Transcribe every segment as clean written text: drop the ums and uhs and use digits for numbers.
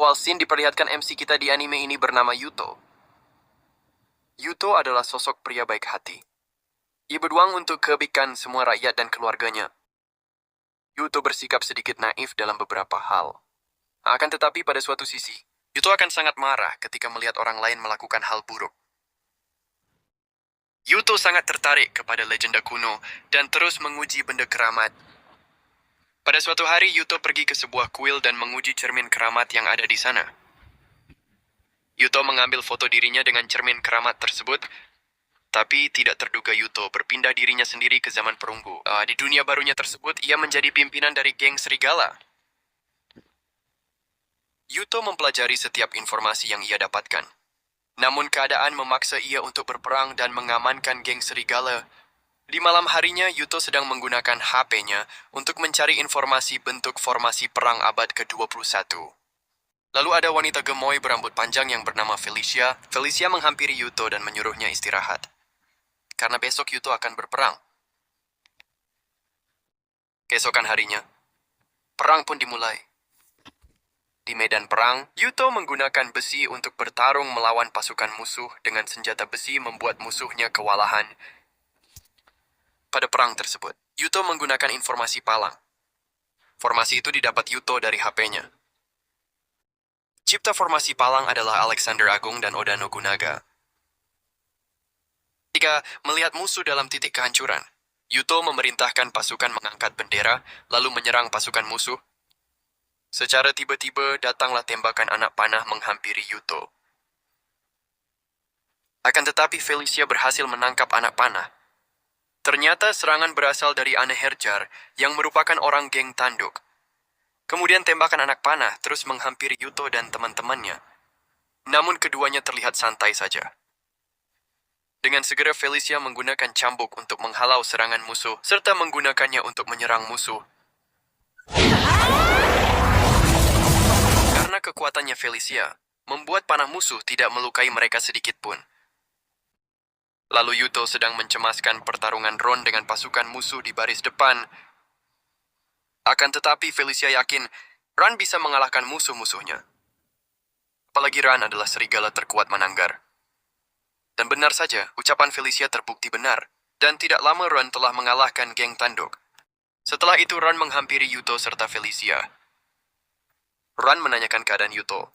Awal scene diperlihatkan MC kita di anime ini bernama Yuto. Yuto adalah sosok pria baik hati. Ia berjuang untuk kebaikan semua rakyat dan keluarganya. Yuto bersikap sedikit naif dalam beberapa hal. Akan tetapi pada suatu sisi, Yuto akan sangat marah ketika melihat orang lain melakukan hal buruk. Yuto sangat tertarik kepada legenda kuno dan terus menguji benda keramat. Pada suatu hari, Yuto pergi ke sebuah kuil dan menguji cermin keramat yang ada di sana. Yuto mengambil foto dirinya dengan cermin keramat tersebut, tapi tidak terduga Yuto berpindah dirinya sendiri ke zaman perunggu. Di dunia barunya tersebut, ia menjadi pimpinan dari geng serigala. Yuto mempelajari setiap informasi yang ia dapatkan. Namun keadaan memaksa ia untuk berperang dan mengamankan geng serigala. Di malam harinya, Yuto sedang menggunakan HP-nya untuk mencari informasi bentuk formasi perang abad ke-21. Lalu ada wanita gemoy berambut panjang yang bernama Felicia. Felicia menghampiri Yuto dan menyuruhnya istirahat. Karena besok Yuto akan berperang. Keesokan harinya, perang pun dimulai. Di medan perang, Yuto menggunakan besi untuk bertarung melawan pasukan musuh dengan senjata besi membuat musuhnya kewalahan. Pada perang tersebut, Yuto menggunakan informasi palang. Formasi itu didapat Yuto dari HP-nya. Cipta formasi palang adalah Alexander Agung dan Oda Nobunaga. Ketika melihat musuh dalam titik kehancuran, Yuto memerintahkan pasukan mengangkat bendera, lalu menyerang pasukan musuh. Secara tiba-tiba datanglah tembakan anak panah menghampiri Yuto. Akan tetapi Felicia berhasil menangkap anak panah. Ternyata serangan berasal dari Anne Herjar yang merupakan orang geng tanduk. Kemudian tembakan anak panah terus menghampiri Yuto dan teman-temannya. Namun keduanya terlihat santai saja. Dengan segera Felicia menggunakan cambuk untuk menghalau serangan musuh, serta menggunakannya untuk menyerang musuh. Karena kekuatannya Felicia, membuat panah musuh tidak melukai mereka sedikit pun. Lalu Yuto sedang mencemaskan pertarungan Ron dengan pasukan musuh di baris depan. Akan tetapi Felicia yakin Ran bisa mengalahkan musuh-musuhnya. Apalagi Ran adalah serigala terkuat Mananggar. Dan benar saja, ucapan Felicia terbukti benar. Dan tidak lama Ran telah mengalahkan geng tanduk. Setelah itu Ran menghampiri Yuto serta Felicia. Ran menanyakan keadaan Yuto.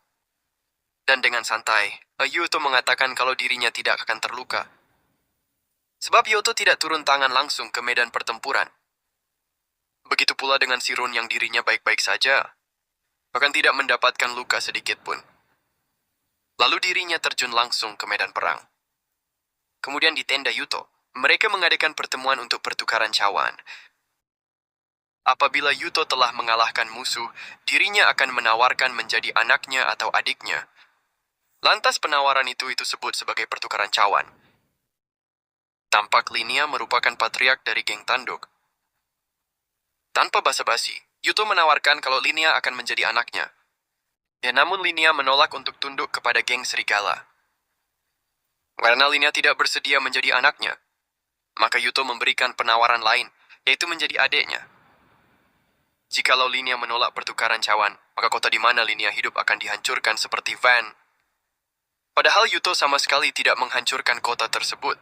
Dan dengan santai, Yuto mengatakan kalau dirinya tidak akan terluka. Sebab Yuto tidak turun tangan langsung ke medan pertempuran. Begitu pula dengan si Ron yang dirinya baik-baik saja. Bahkan tidak mendapatkan luka sedikit pun. Lalu dirinya terjun langsung ke medan perang. Kemudian di tenda Yuto, mereka mengadakan pertemuan untuk pertukaran cawan. Apabila Yuto telah mengalahkan musuh, dirinya akan menawarkan menjadi anaknya atau adiknya. Lantas penawaran itu disebut sebagai pertukaran cawan. Tampak Linia merupakan patriark dari geng tanduk. Tanpa basa-basi, Yuto menawarkan kalau Linia akan menjadi anaknya. Namun Linia menolak untuk tunduk kepada geng serigala. Karena Linia tidak bersedia menjadi anaknya, maka Yuto memberikan penawaran lain, yaitu menjadi adiknya. Jikalau Linia menolak pertukaran cawan, maka kota di mana Linia hidup akan dihancurkan seperti Van. Padahal Yuto sama sekali tidak menghancurkan kota tersebut.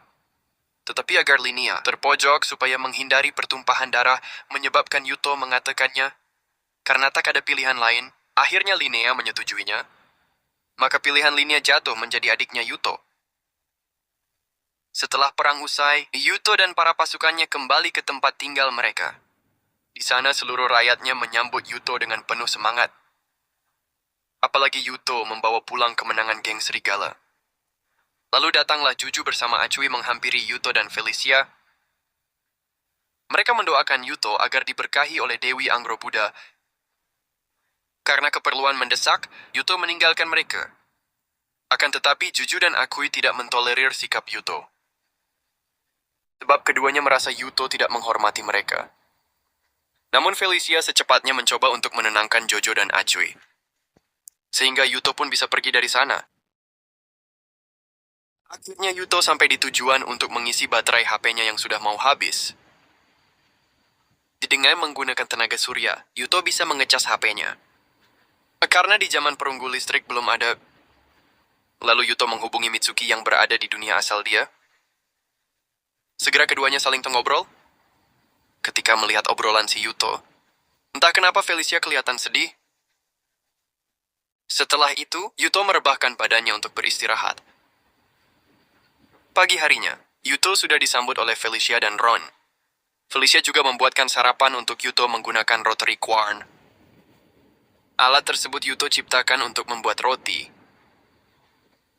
Tetapi agar Linia terpojok supaya menghindari pertumpahan darah menyebabkan Yuto mengatakannya, karena tak ada pilihan lain, akhirnya Linia menyetujuinya. Maka pilihan Linia jatuh menjadi adiknya Yuto. Setelah perang usai, Yuto dan para pasukannya kembali ke tempat tinggal mereka. Di sana seluruh rakyatnya menyambut Yuto dengan penuh semangat. Apalagi Yuto membawa pulang kemenangan geng serigala. Lalu datanglah Juju bersama Acui menghampiri Yuto dan Felicia. Mereka mendoakan Yuto agar diberkahi oleh Dewi Angrobuda. Karena keperluan mendesak, Yuto meninggalkan mereka. Akan tetapi Juju dan Akui tidak mentolerir sikap Yuto. Sebab keduanya merasa Yuto tidak menghormati mereka. Namun Felicia secepatnya mencoba untuk menenangkan Jojo dan Acui. Sehingga Yuto pun bisa pergi dari sana. Akhirnya Yuto sampai di tujuan untuk mengisi baterai HP-nya yang sudah mau habis. Dengan menggunakan tenaga surya, Yuto bisa mengecas HP-nya. Karena di zaman perunggu listrik belum ada, lalu Yuto menghubungi Mitsuki yang berada di dunia asal dia. Segera keduanya saling mengobrol. Ketika melihat obrolan si Yuto, entah kenapa Felicia kelihatan sedih. Setelah itu, Yuto merebahkan badannya untuk beristirahat. Pagi harinya, Yuto sudah disambut oleh Felicia dan Ron. Felicia juga membuatkan sarapan untuk Yuto menggunakan rotary quern. Alat tersebut Yuto ciptakan untuk membuat roti.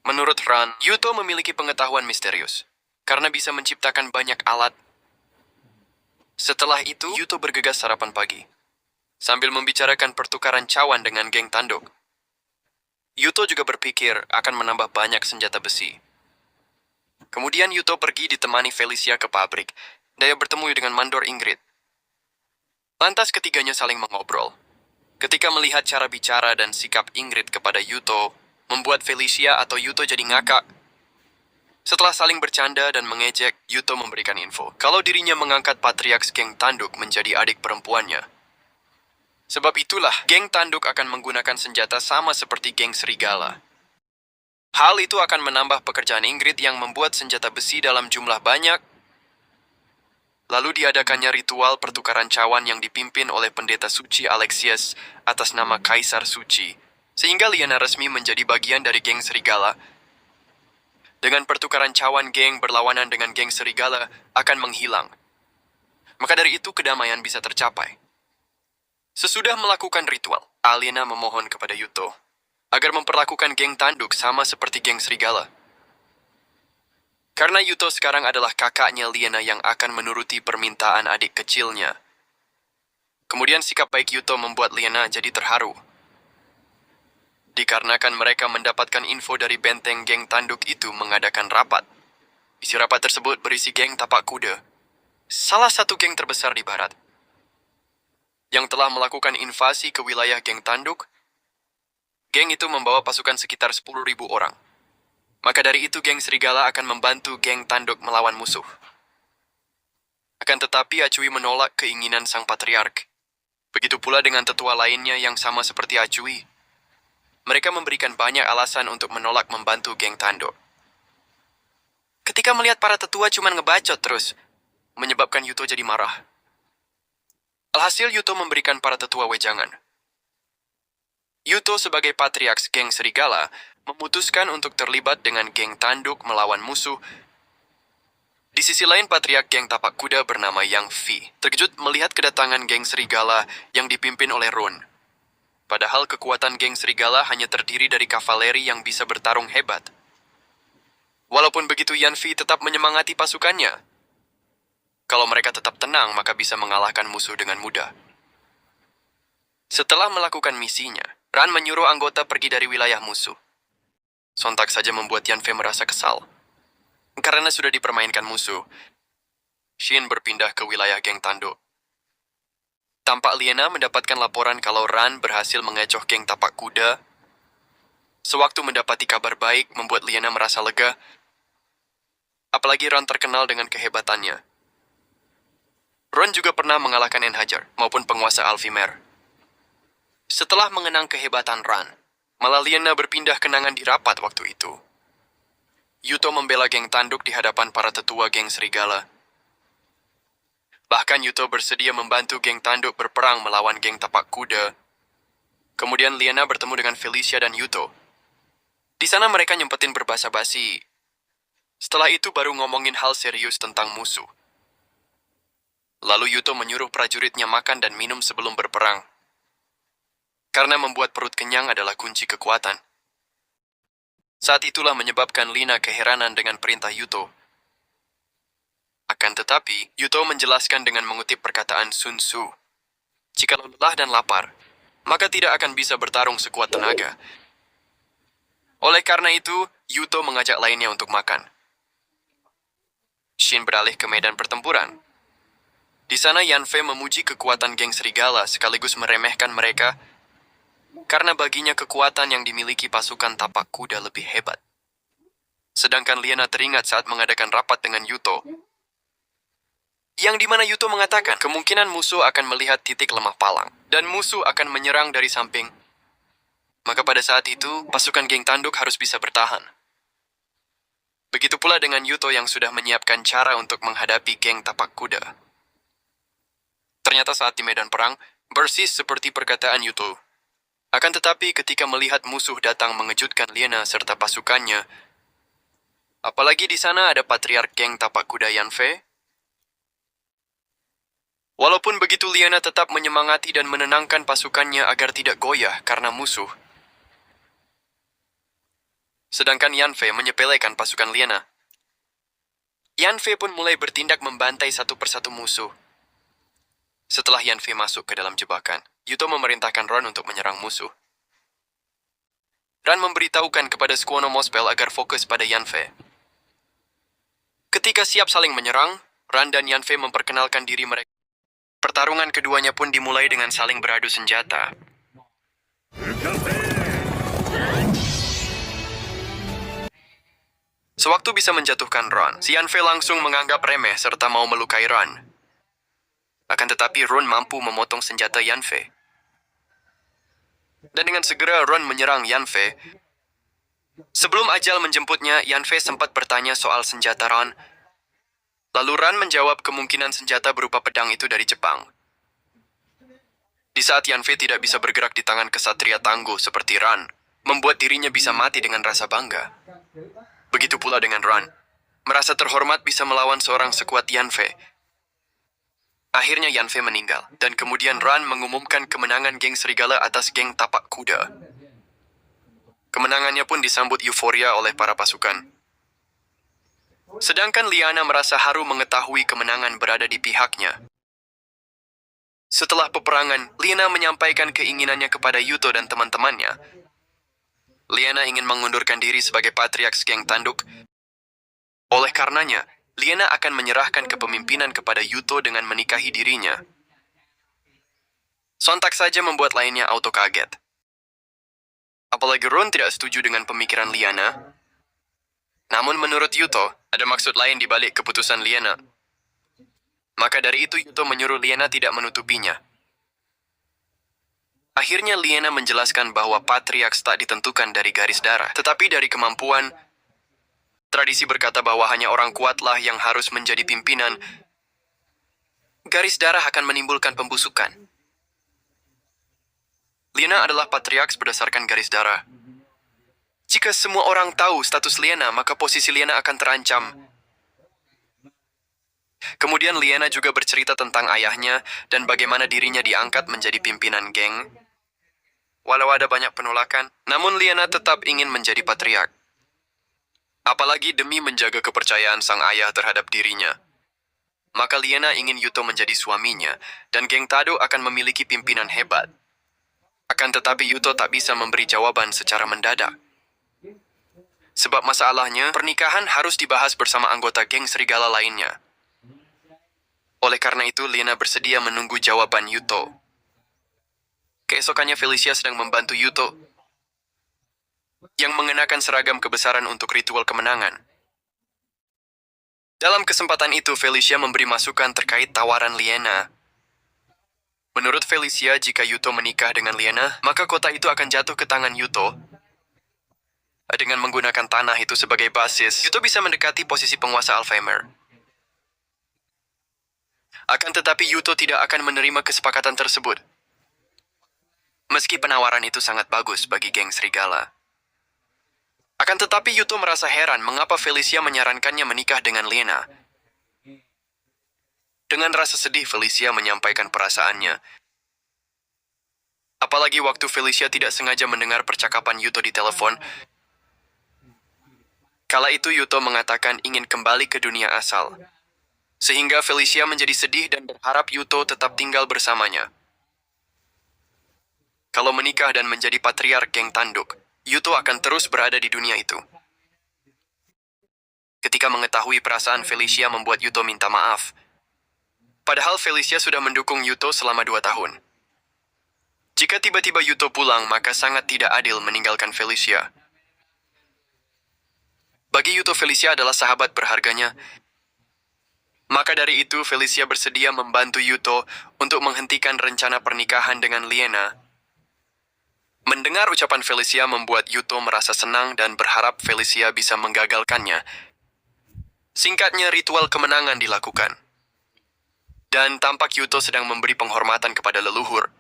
Menurut Ron, Yuto memiliki pengetahuan misterius karena bisa menciptakan banyak alat. Setelah itu, Yuto bergegas sarapan pagi sambil membicarakan pertukaran cawan dengan geng tanduk. Yuto juga berpikir akan menambah banyak senjata besi. Kemudian Yuto pergi ditemani Felicia ke pabrik. Dia bertemu dengan Mandor Ingrid. Lantas ketiganya saling mengobrol. Ketika melihat cara bicara dan sikap Ingrid kepada Yuto, membuat Felicia atau Yuto jadi ngakak. Setelah saling bercanda dan mengejek, Yuto memberikan info kalau dirinya mengangkat patriarks geng tanduk menjadi adik perempuannya. Sebab itulah, geng tanduk akan menggunakan senjata sama seperti geng serigala. Hal itu akan menambah pekerjaan Ingrid yang membuat senjata besi dalam jumlah banyak. Lalu diadakannya ritual pertukaran cawan yang dipimpin oleh pendeta suci Alexius atas nama Kaisar Suci, sehingga Liana resmi menjadi bagian dari geng serigala. Dengan pertukaran cawan, geng berlawanan dengan geng serigala akan menghilang. Maka dari itu kedamaian bisa tercapai. Sesudah melakukan ritual, Aliena memohon kepada Yuto agar memperlakukan geng tanduk sama seperti geng serigala. Karena Yuto sekarang adalah kakaknya Liena yang akan menuruti permintaan adik kecilnya. Kemudian sikap baik Yuto membuat Liena jadi terharu. Dikarenakan mereka mendapatkan info dari benteng geng tanduk itu mengadakan rapat. Isi rapat tersebut berisi geng tapak kuda, salah satu geng terbesar di barat, yang telah melakukan invasi ke wilayah geng tanduk. Geng itu membawa pasukan sekitar 10.000 orang. Maka dari itu geng serigala akan membantu geng tanduk melawan musuh. Akan tetapi Acui menolak keinginan sang patriark. Begitu pula dengan tetua lainnya yang sama seperti Acui. Mereka memberikan banyak alasan untuk menolak membantu geng tanduk. Ketika melihat para tetua cuma ngebacot terus, menyebabkan Yuto jadi marah. Alhasil Yuto memberikan para tetua wejangan. Yuto sebagai patriarks geng serigala memutuskan untuk terlibat dengan geng tanduk melawan musuh. Di sisi lain, patriark geng tapak kuda bernama Yang Fi terkejut melihat kedatangan geng serigala yang dipimpin oleh Ron. Padahal kekuatan geng serigala hanya terdiri dari kavaleri yang bisa bertarung hebat. Walaupun begitu, Yan Fi tetap menyemangati pasukannya. Kalau mereka tetap tenang, maka bisa mengalahkan musuh dengan mudah. Setelah melakukan misinya, Ran menyuruh anggota pergi dari wilayah musuh. Sontak saja membuat Yanfei merasa kesal. Karena sudah dipermainkan musuh, Shin berpindah ke wilayah geng tanduk. Tampak Liena mendapatkan laporan kalau Ran berhasil mengecoh geng tapak kuda. Sewaktu mendapati kabar baik membuat Liena merasa lega. Apalagi Ran terkenal dengan kehebatannya. Ron juga pernah mengalahkan Enhajar maupun penguasa Alvimer. Setelah mengenang kehebatan Ran, malah Liena berpindah kenangan di rapat waktu itu. Yuto membela geng tanduk di hadapan para tetua geng serigala. Bahkan Yuto bersedia membantu geng tanduk berperang melawan geng tapak kuda. Kemudian Liena bertemu dengan Felicia dan Yuto. Di sana mereka nyempetin berbahasa basi. Setelah itu baru ngomongin hal serius tentang musuh. Lalu Yuto menyuruh prajuritnya makan dan minum sebelum berperang. Karena membuat perut kenyang adalah kunci kekuatan. Saat itulah menyebabkan Lina keheranan dengan perintah Yuto. Akan tetapi, Yuto menjelaskan dengan mengutip perkataan Sun Tzu. Jika lelah dan lapar, maka tidak akan bisa bertarung sekuat tenaga. Oleh karena itu, Yuto mengajak lainnya untuk makan. Shin beralih ke medan pertempuran. Di sana Yanfei memuji kekuatan geng serigala sekaligus meremehkan mereka karena baginya kekuatan yang dimiliki pasukan tapak kuda lebih hebat. Sedangkan Liena teringat saat mengadakan rapat dengan Yuto, yang dimana Yuto mengatakan kemungkinan musuh akan melihat titik lemah Palang, dan musuh akan menyerang dari samping. Maka pada saat itu, pasukan geng tanduk harus bisa bertahan. Begitu pula dengan Yuto yang sudah menyiapkan cara untuk menghadapi geng tapak kuda. Ternyata saat di medan perang, persis seperti perkataan Yuto. Akan tetapi ketika melihat musuh datang mengejutkan Liena serta pasukannya, apalagi di sana ada patriark geng tapak kuda Yanfei. Walaupun begitu Liena tetap menyemangati dan menenangkan pasukannya agar tidak goyah karena musuh. Sedangkan Yanfei menyepelekan pasukan Liena. Yanfei pun mulai bertindak membantai satu persatu musuh. Setelah Yanfei masuk ke dalam jebakan, Yuto memerintahkan Ron untuk menyerang musuh. Ron memberitahukan kepada Squono Mospel agar fokus pada Yanfei. Ketika siap saling menyerang, Ron dan Yanfei memperkenalkan diri mereka. Pertarungan keduanya pun dimulai dengan saling beradu senjata. Sewaktu bisa menjatuhkan Ron, si Yanfei langsung menganggap remeh serta mau melukai Ron. Akan tetapi Ron mampu memotong senjata Yanfei. Dan dengan segera Ron menyerang Yanfei. Sebelum ajal menjemputnya, Yanfei sempat bertanya soal senjata Ron. Lalu Ron menjawab kemungkinan senjata berupa pedang itu dari Jepang. Di saat Yanfei tidak bisa bergerak di tangan kesatria tangguh seperti Ron, membuat dirinya bisa mati dengan rasa bangga. Begitu pula dengan Ron. Merasa terhormat bisa melawan seorang sekuat Yanfei. Akhirnya Yanfei meninggal, dan kemudian Ron mengumumkan kemenangan geng serigala atas geng tapak kuda. Kemenangannya pun disambut euforia oleh para pasukan. Sedangkan Liana merasa haru mengetahui kemenangan berada di pihaknya. Setelah peperangan, Liana menyampaikan keinginannya kepada Yuto dan teman-temannya. Liana ingin mengundurkan diri sebagai patriark geng tanduk. Oleh karenanya, Liana akan menyerahkan kepemimpinan kepada Yuto dengan menikahi dirinya. Sontak saja membuat lainnya auto kaget. Apalagi Ron tidak setuju dengan pemikiran Liana. Namun menurut Yuto, ada maksud lain di balik keputusan Liana. Maka dari itu Yuto menyuruh Liana tidak menutupinya. Akhirnya Liana menjelaskan bahwa patriark tak ditentukan dari garis darah, tetapi dari kemampuan. Tradisi berkata bahwa hanya orang kuatlah yang harus menjadi pimpinan. Garis darah akan menimbulkan pembusukan. Liana adalah patriark berdasarkan garis darah. Jika semua orang tahu status Liana, maka posisi Liana akan terancam. Kemudian Liana juga bercerita tentang ayahnya dan bagaimana dirinya diangkat menjadi pimpinan geng. Walau ada banyak penolakan, namun Liana tetap ingin menjadi patriark. Apalagi demi menjaga kepercayaan sang ayah terhadap dirinya. Maka Liana ingin Yuto menjadi suaminya, dan geng Tado akan memiliki pimpinan hebat. Akan tetapi Yuto tak bisa memberi jawaban secara mendadak. Sebab masalahnya, pernikahan harus dibahas bersama anggota geng serigala lainnya. Oleh karena itu, Liana bersedia menunggu jawaban Yuto. Keesokannya Felicia sedang membantu Yuto yang mengenakan seragam kebesaran untuk ritual kemenangan. Dalam kesempatan itu, Felicia memberi masukan terkait tawaran Liana. Menurut Felicia, jika Yuto menikah dengan Liana, maka kota itu akan jatuh ke tangan Yuto. Dengan menggunakan tanah itu sebagai basis, Yuto bisa mendekati posisi penguasa Alzheimer. Akan tetapi Yuto tidak akan menerima kesepakatan tersebut. Meski penawaran itu sangat bagus bagi geng serigala. Akan tetapi Yuto merasa heran mengapa Felicia menyarankannya menikah dengan Liana. Dengan rasa sedih, Felicia menyampaikan perasaannya. Apalagi waktu Felicia tidak sengaja mendengar percakapan Yuto di telepon. Kala itu Yuto mengatakan ingin kembali ke dunia asal. Sehingga Felicia menjadi sedih dan berharap Yuto tetap tinggal bersamanya. Kalau menikah dan menjadi patriark geng tanduk, Yuto akan terus berada di dunia itu. Ketika mengetahui perasaan Felicia membuat Yuto minta maaf. Padahal Felicia sudah mendukung Yuto selama 2 tahun. Jika tiba-tiba Yuto pulang, maka sangat tidak adil meninggalkan Felicia. Bagi Yuto, Felicia adalah sahabat berharganya. Maka dari itu, Felicia bersedia membantu Yuto untuk menghentikan rencana pernikahan dengan Liana. Mendengar ucapan Felicia membuat Yuto merasa senang dan berharap Felicia bisa menggagalkannya. Singkatnya, ritual kemenangan dilakukan. Dan tampak Yuto sedang memberi penghormatan kepada leluhur.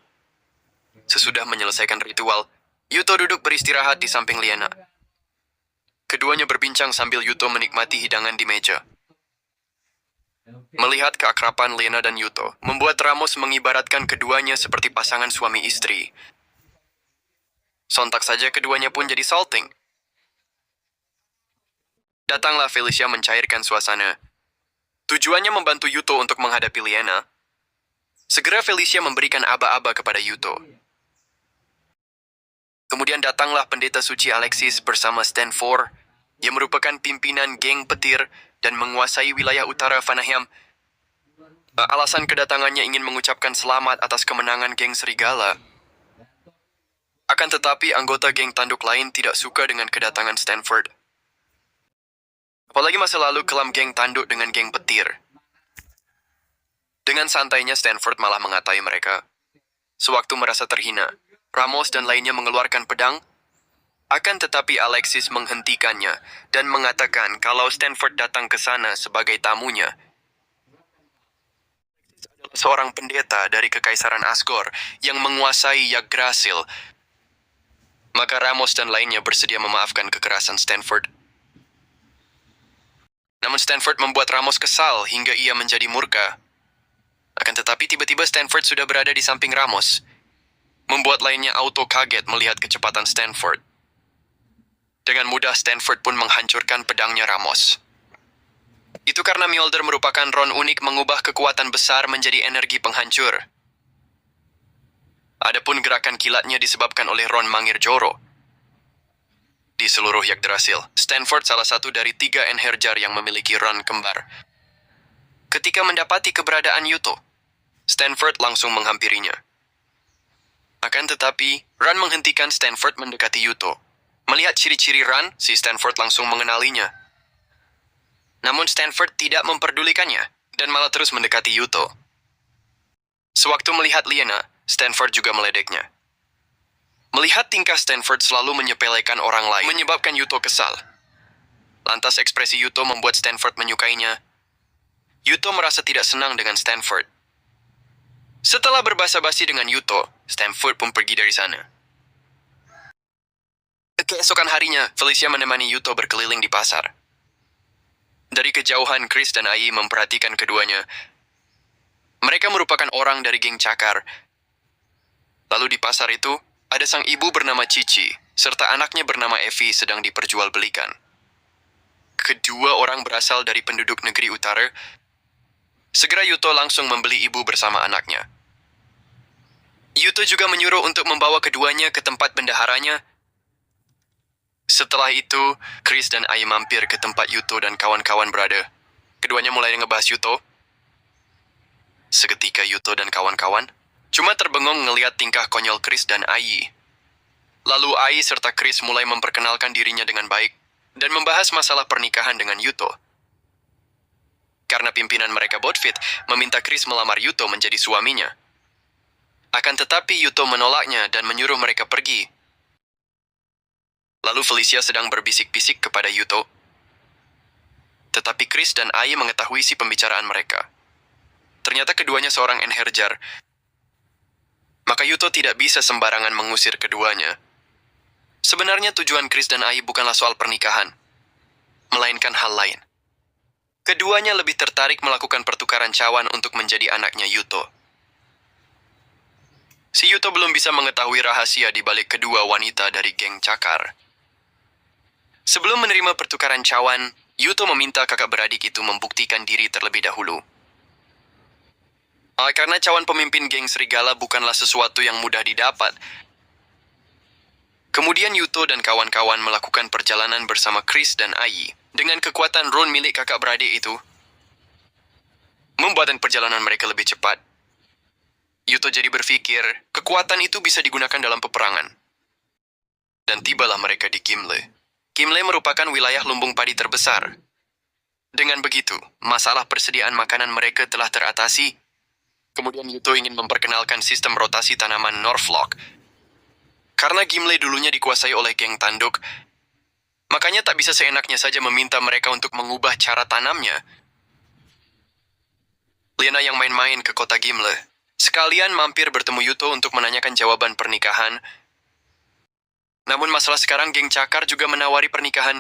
Sesudah menyelesaikan ritual, Yuto duduk beristirahat di samping Liena. Keduanya berbincang sambil Yuto menikmati hidangan di meja. Melihat keakraban Liena dan Yuto, membuat Ramos mengibaratkan keduanya seperti pasangan suami istri. Sontak saja keduanya pun jadi salting. Datanglah Felicia mencairkan suasana. Tujuannya membantu Yuto untuk menghadapi Liena. Segera Felicia memberikan aba-aba kepada Yuto. Kemudian datanglah pendeta suci Alexis bersama Stanford, yang merupakan pimpinan geng petir dan menguasai wilayah utara Vanaheim. Alasan kedatangannya ingin mengucapkan selamat atas kemenangan geng Serigala. Akan tetapi anggota geng tanduk lain tidak suka dengan kedatangan Stanford. Apalagi masa lalu kelam geng tanduk dengan geng petir. Dengan santainya Stanford malah mengatai mereka. Sewaktu merasa terhina, Ramos dan lainnya mengeluarkan pedang. Akan tetapi Alexis menghentikannya dan mengatakan kalau Stanford datang ke sana sebagai tamunya. Seorang pendeta dari Kekaisaran Asgore yang menguasai Yggdrasil. Maka Ramos dan lainnya bersedia memaafkan kekerasan Stanford. Namun Stanford membuat Ramos kesal hingga ia menjadi murka. Akan tetapi tiba-tiba Stanford sudah berada di samping Ramos. Membuat lainnya auto kaget melihat kecepatan Stanford. Dengan mudah Stanford pun menghancurkan pedangnya Ramos. Itu karena Mjolnir merupakan ron unik mengubah kekuatan besar menjadi energi penghancur. Adapun gerakan kilatnya disebabkan oleh ron Mangir Joro. Di seluruh Yggdrasil, Stanford salah satu dari 3 Einherjar yang memiliki ron kembar. Ketika mendapati keberadaan Yuto, Stanford langsung menghampirinya. Akan tetapi, Ran menghentikan Stanford mendekati Yuto. Melihat ciri-ciri Ran, si Stanford langsung mengenalinya. Namun Stanford tidak memperdulikannya dan malah terus mendekati Yuto. Sewaktu melihat Liena, Stanford juga meledeknya. Melihat tingkah Stanford selalu menyepelekan orang lain menyebabkan Yuto kesal. Lantas ekspresi Yuto membuat Stanford menyukainya. Yuto merasa tidak senang dengan Stanford. Setelah berbasa-basi dengan Yuto, Stanford pun pergi dari sana. Keesokan harinya, Felicia menemani Yuto berkeliling di pasar. Dari kejauhan, Chris dan Ai memperhatikan keduanya. Mereka merupakan orang dari geng Cakar. Lalu di pasar itu, ada sang ibu bernama Cici, serta anaknya bernama Evi sedang diperjualbelikan. Kedua orang berasal dari penduduk negeri utara. Segera Yuto langsung membeli ibu bersama anaknya. Yuto juga menyuruh untuk membawa keduanya ke tempat bendaharanya. Setelah itu, Chris dan Ai mampir ke tempat Yuto dan kawan-kawan berada. Keduanya mulai ngebahas Yuto. Seketika Yuto dan kawan-kawan cuma terbengong ngelihat tingkah konyol Chris dan Ai. Lalu Ai serta Chris mulai memperkenalkan dirinya dengan baik dan membahas masalah pernikahan dengan Yuto. Karena pimpinan mereka Botfit meminta Chris melamar Yuto menjadi suaminya. Akan tetapi Yuto menolaknya dan menyuruh mereka pergi. Lalu Felicia sedang berbisik-bisik kepada Yuto. Tetapi Chris dan Ai mengetahui isi pembicaraan mereka. Ternyata keduanya seorang Einherjar. Maka Yuto tidak bisa sembarangan mengusir keduanya. Sebenarnya tujuan Chris dan Ai bukanlah soal pernikahan, melainkan hal lain. Keduanya lebih tertarik melakukan pertukaran cawan untuk menjadi anaknya Yuto. Si Yuto belum bisa mengetahui rahasia di balik kedua wanita dari geng Cakar. Sebelum menerima pertukaran cawan, Yuto meminta kakak beradik itu membuktikan diri terlebih dahulu. Karena cawan pemimpin geng Serigala bukanlah sesuatu yang mudah didapat. Kemudian Yuto dan kawan-kawan melakukan perjalanan bersama Chris dan Ai. Dengan kekuatan rune milik kakak beradik itu, membuat perjalanan mereka lebih cepat. Yuto jadi berpikir, kekuatan itu bisa digunakan dalam peperangan. Dan tibalah mereka di Gimle. Gimle merupakan wilayah lumbung padi terbesar. Dengan begitu, masalah persediaan makanan mereka telah teratasi. Kemudian Yuto ingin memperkenalkan sistem rotasi tanaman Norflock. Karena Gimli dulunya dikuasai oleh geng tanduk, makanya tak bisa seenaknya saja meminta mereka untuk mengubah cara tanamnya. Liana yang main-main ke kota Gimle. Sekalian mampir bertemu Yuto untuk menanyakan jawaban pernikahan. Namun masalah sekarang geng Cakar juga menawari pernikahan.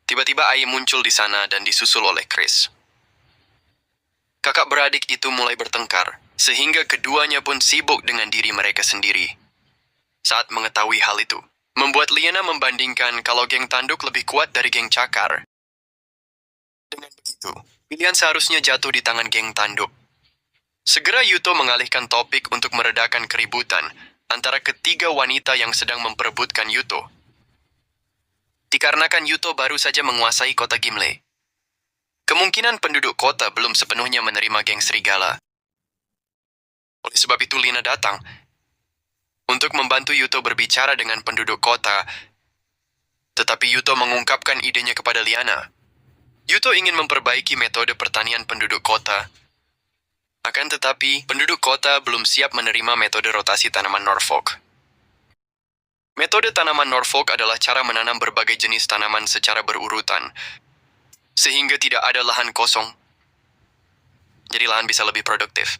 Tiba-tiba Ai muncul di sana dan disusul oleh Chris. Kakak beradik itu mulai bertengkar, sehingga keduanya pun sibuk dengan diri mereka sendiri. Saat mengetahui hal itu, membuat Liana membandingkan kalau geng tanduk lebih kuat dari geng Cakar. Dengan begitu, pilihan seharusnya jatuh di tangan geng tanduk. Segera Yuto mengalihkan topik untuk meredakan keributan antara ketiga wanita yang sedang memperebutkan Yuto. Dikarenakan Yuto baru saja menguasai kota Gimle, kemungkinan penduduk kota belum sepenuhnya menerima geng serigala. Oleh sebab itu Lina datang untuk membantu Yuto berbicara dengan penduduk kota, tetapi Yuto mengungkapkan idenya kepada Liana. Yuto ingin memperbaiki metode pertanian penduduk kota. Akan tetapi, penduduk kota belum siap menerima metode rotasi tanaman Norfolk. Metode tanaman Norfolk adalah cara menanam berbagai jenis tanaman secara berurutan, sehingga tidak ada lahan kosong. Jadi lahan bisa lebih produktif.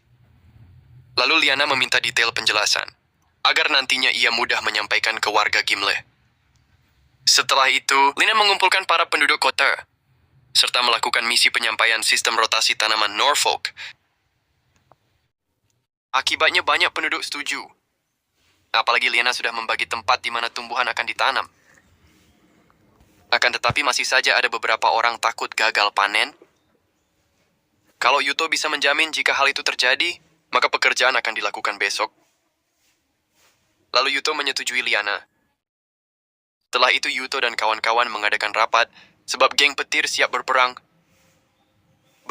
Lalu Liana meminta detail penjelasan, agar nantinya ia mudah menyampaikan ke warga Gimle. Setelah itu, Lina mengumpulkan para penduduk kota, serta melakukan misi penyampaian sistem rotasi tanaman Norfolk. Akibatnya banyak penduduk setuju. Apalagi Liana sudah membagi tempat di mana tumbuhan akan ditanam. Akan tetapi masih saja ada beberapa orang takut gagal panen. Kalau Yuto bisa menjamin jika hal itu terjadi, maka pekerjaan akan dilakukan besok. Lalu Yuto menyetujui Liana. Setelah itu Yuto dan kawan-kawan mengadakan rapat, sebab geng petir siap berperang.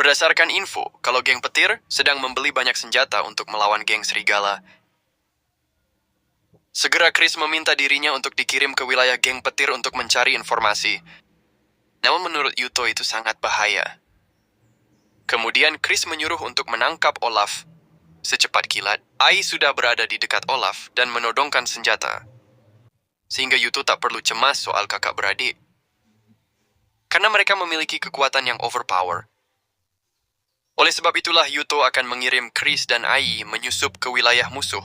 Berdasarkan info, kalau geng petir sedang membeli banyak senjata untuk melawan geng serigala. Segera Chris meminta dirinya untuk dikirim ke wilayah geng petir untuk mencari informasi. Namun menurut Yuto itu sangat bahaya. Kemudian Chris menyuruh untuk menangkap Olaf. Secepat kilat, Ai sudah berada di dekat Olaf dan menodongkan senjata. Sehingga Yuto tak perlu cemas soal kakak beradik. Karena mereka memiliki kekuatan yang overpower. Oleh sebab itulah Yuto akan mengirim Chris dan Ai menyusup ke wilayah musuh.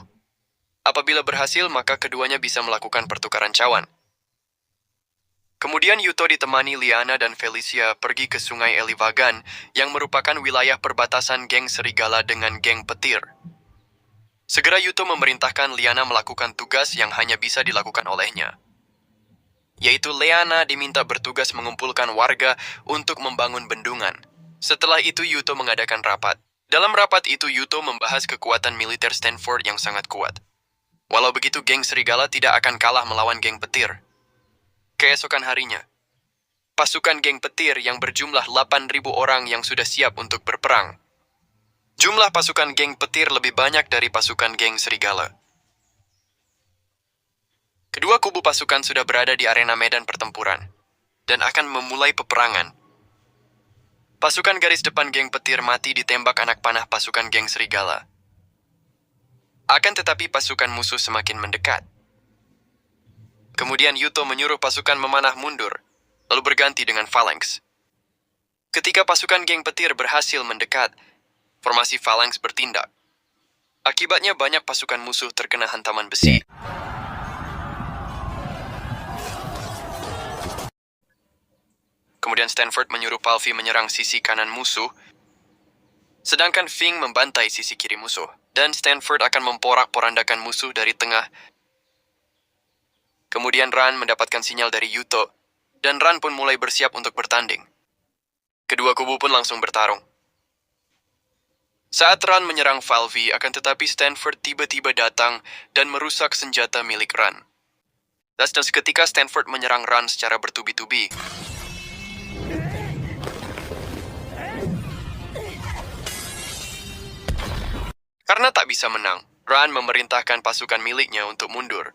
Apabila berhasil, maka keduanya bisa melakukan pertukaran cawan. Kemudian Yuto ditemani Liana dan Felicia pergi ke sungai Elivagan yang merupakan wilayah perbatasan geng serigala dengan geng petir. Segera Yuto memerintahkan Liana melakukan tugas yang hanya bisa dilakukan olehnya. Yaitu Liana diminta bertugas mengumpulkan warga untuk membangun bendungan. Setelah itu Yuto mengadakan rapat. Dalam rapat itu Yuto membahas kekuatan militer Stanford yang sangat kuat. Walau begitu geng serigala tidak akan kalah melawan geng petir. Keesokan harinya, pasukan geng petir yang berjumlah 8.000 orang yang sudah siap untuk berperang. Jumlah pasukan geng petir lebih banyak dari pasukan geng serigala. Kedua kubu pasukan sudah berada di arena medan pertempuran dan akan memulai peperangan. Pasukan garis depan geng petir mati ditembak anak panah pasukan geng serigala. Akan tetapi pasukan musuh semakin mendekat. Kemudian Yuto menyuruh pasukan memanah mundur, lalu berganti dengan phalanx. Ketika pasukan geng petir berhasil mendekat, formasi phalanx bertindak. Akibatnya banyak pasukan musuh terkena hantaman besi. Kemudian Stanford menyuruh Palvi menyerang sisi kanan musuh, sedangkan Fing membantai sisi kiri musuh. Dan Stanford akan memporak-porandakan musuh dari tengah. Kemudian Ran mendapatkan sinyal dari Yuto, dan Ran pun mulai bersiap untuk bertanding. Kedua kubu pun langsung bertarung. Saat Ran menyerang Falvi, akan tetapi Stanford tiba-tiba datang dan merusak senjata milik Ran. Dan seketika Stanford menyerang Ran secara bertubi-tubi. Karena tak bisa menang, Ran memerintahkan pasukan miliknya untuk mundur.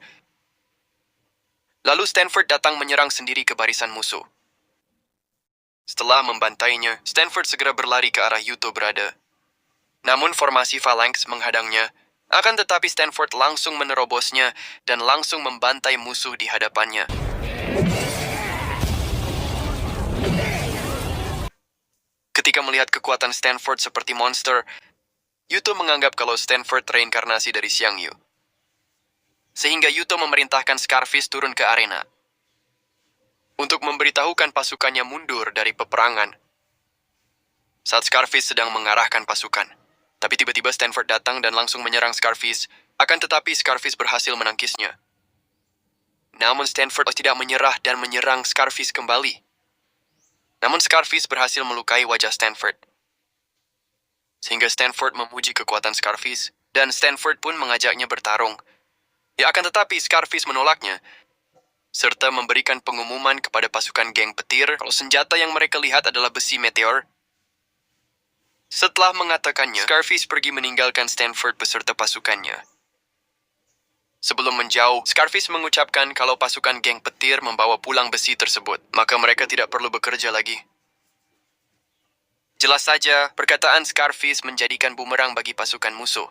Lalu Stanford datang menyerang sendiri ke barisan musuh. Setelah membantainya, Stanford segera berlari ke arah Yuto berada. Namun formasi phalanx menghadangnya, Akan tetapi Stanford langsung menerobosnya dan langsung membantai musuh di hadapannya. Ketika melihat kekuatan Stanford seperti monster, Yuto menganggap kalau Stanford reinkarnasi dari Xiang Yu. Sehingga Yuto memerintahkan Scarface turun ke arena untuk memberitahukan pasukannya mundur dari peperangan. Saat Scarface sedang mengarahkan pasukan, tapi tiba-tiba Stanford datang dan langsung menyerang Scarface, akan tetapi Scarface berhasil menangkisnya. Namun Stanford tidak menyerah dan menyerang Scarface kembali. Namun Scarface berhasil melukai wajah Stanford. Sehingga Stanford memuji kekuatan Scarface, dan Stanford pun mengajaknya bertarung. Ya akan tetapi Scarface menolaknya, serta memberikan pengumuman kepada pasukan geng petir kalau senjata yang mereka lihat adalah besi meteor. Setelah mengatakannya, Scarface pergi meninggalkan Stanford beserta pasukannya. Sebelum menjauh, Scarface mengucapkan kalau pasukan geng petir membawa pulang besi tersebut, maka mereka tidak perlu bekerja lagi. Jelas saja, perkataan Scarface menjadikan bumerang bagi pasukan musuh.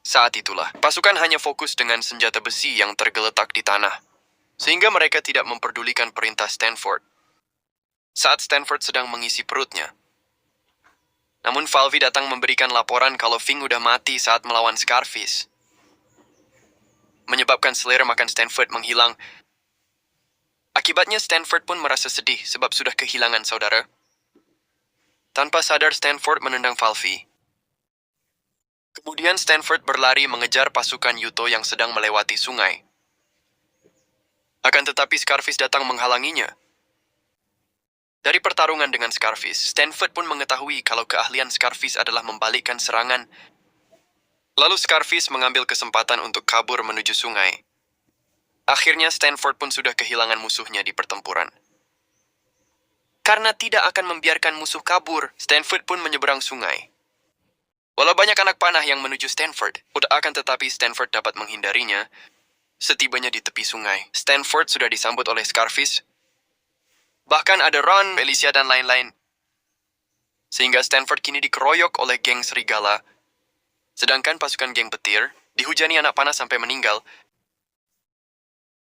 Saat itulah, pasukan hanya fokus dengan senjata besi yang tergeletak di tanah, sehingga mereka tidak memperdulikan perintah Stanford. Saat Stanford sedang mengisi perutnya, namun Falvey datang memberikan laporan kalau Fing udah mati saat melawan Scarface, menyebabkan selera makan Stanford menghilang. Akibatnya Stanford pun merasa sedih sebab sudah kehilangan saudara. Tanpa sadar Stanford menendang Falvey. Kemudian Stanford berlari mengejar pasukan Yuto yang sedang melewati sungai. Akan tetapi Scarface datang menghalanginya. Dari pertarungan dengan Scarface, Stanford pun mengetahui kalau keahlian Scarface adalah membalikkan serangan. Lalu Scarface mengambil kesempatan untuk kabur menuju sungai. Akhirnya Stanford pun sudah kehilangan musuhnya di pertempuran. Karena tidak akan membiarkan musuh kabur, Stanford pun menyeberang sungai. Walau banyak anak panah yang menuju Stanford, akan tetapi Stanford dapat menghindarinya. Setibanya di tepi sungai, Stanford sudah disambut oleh Scarface. Bahkan ada Ron, Felicia, dan lain-lain. Sehingga Stanford kini dikeroyok oleh geng serigala. Sedangkan pasukan geng petir dihujani anak panah sampai meninggal.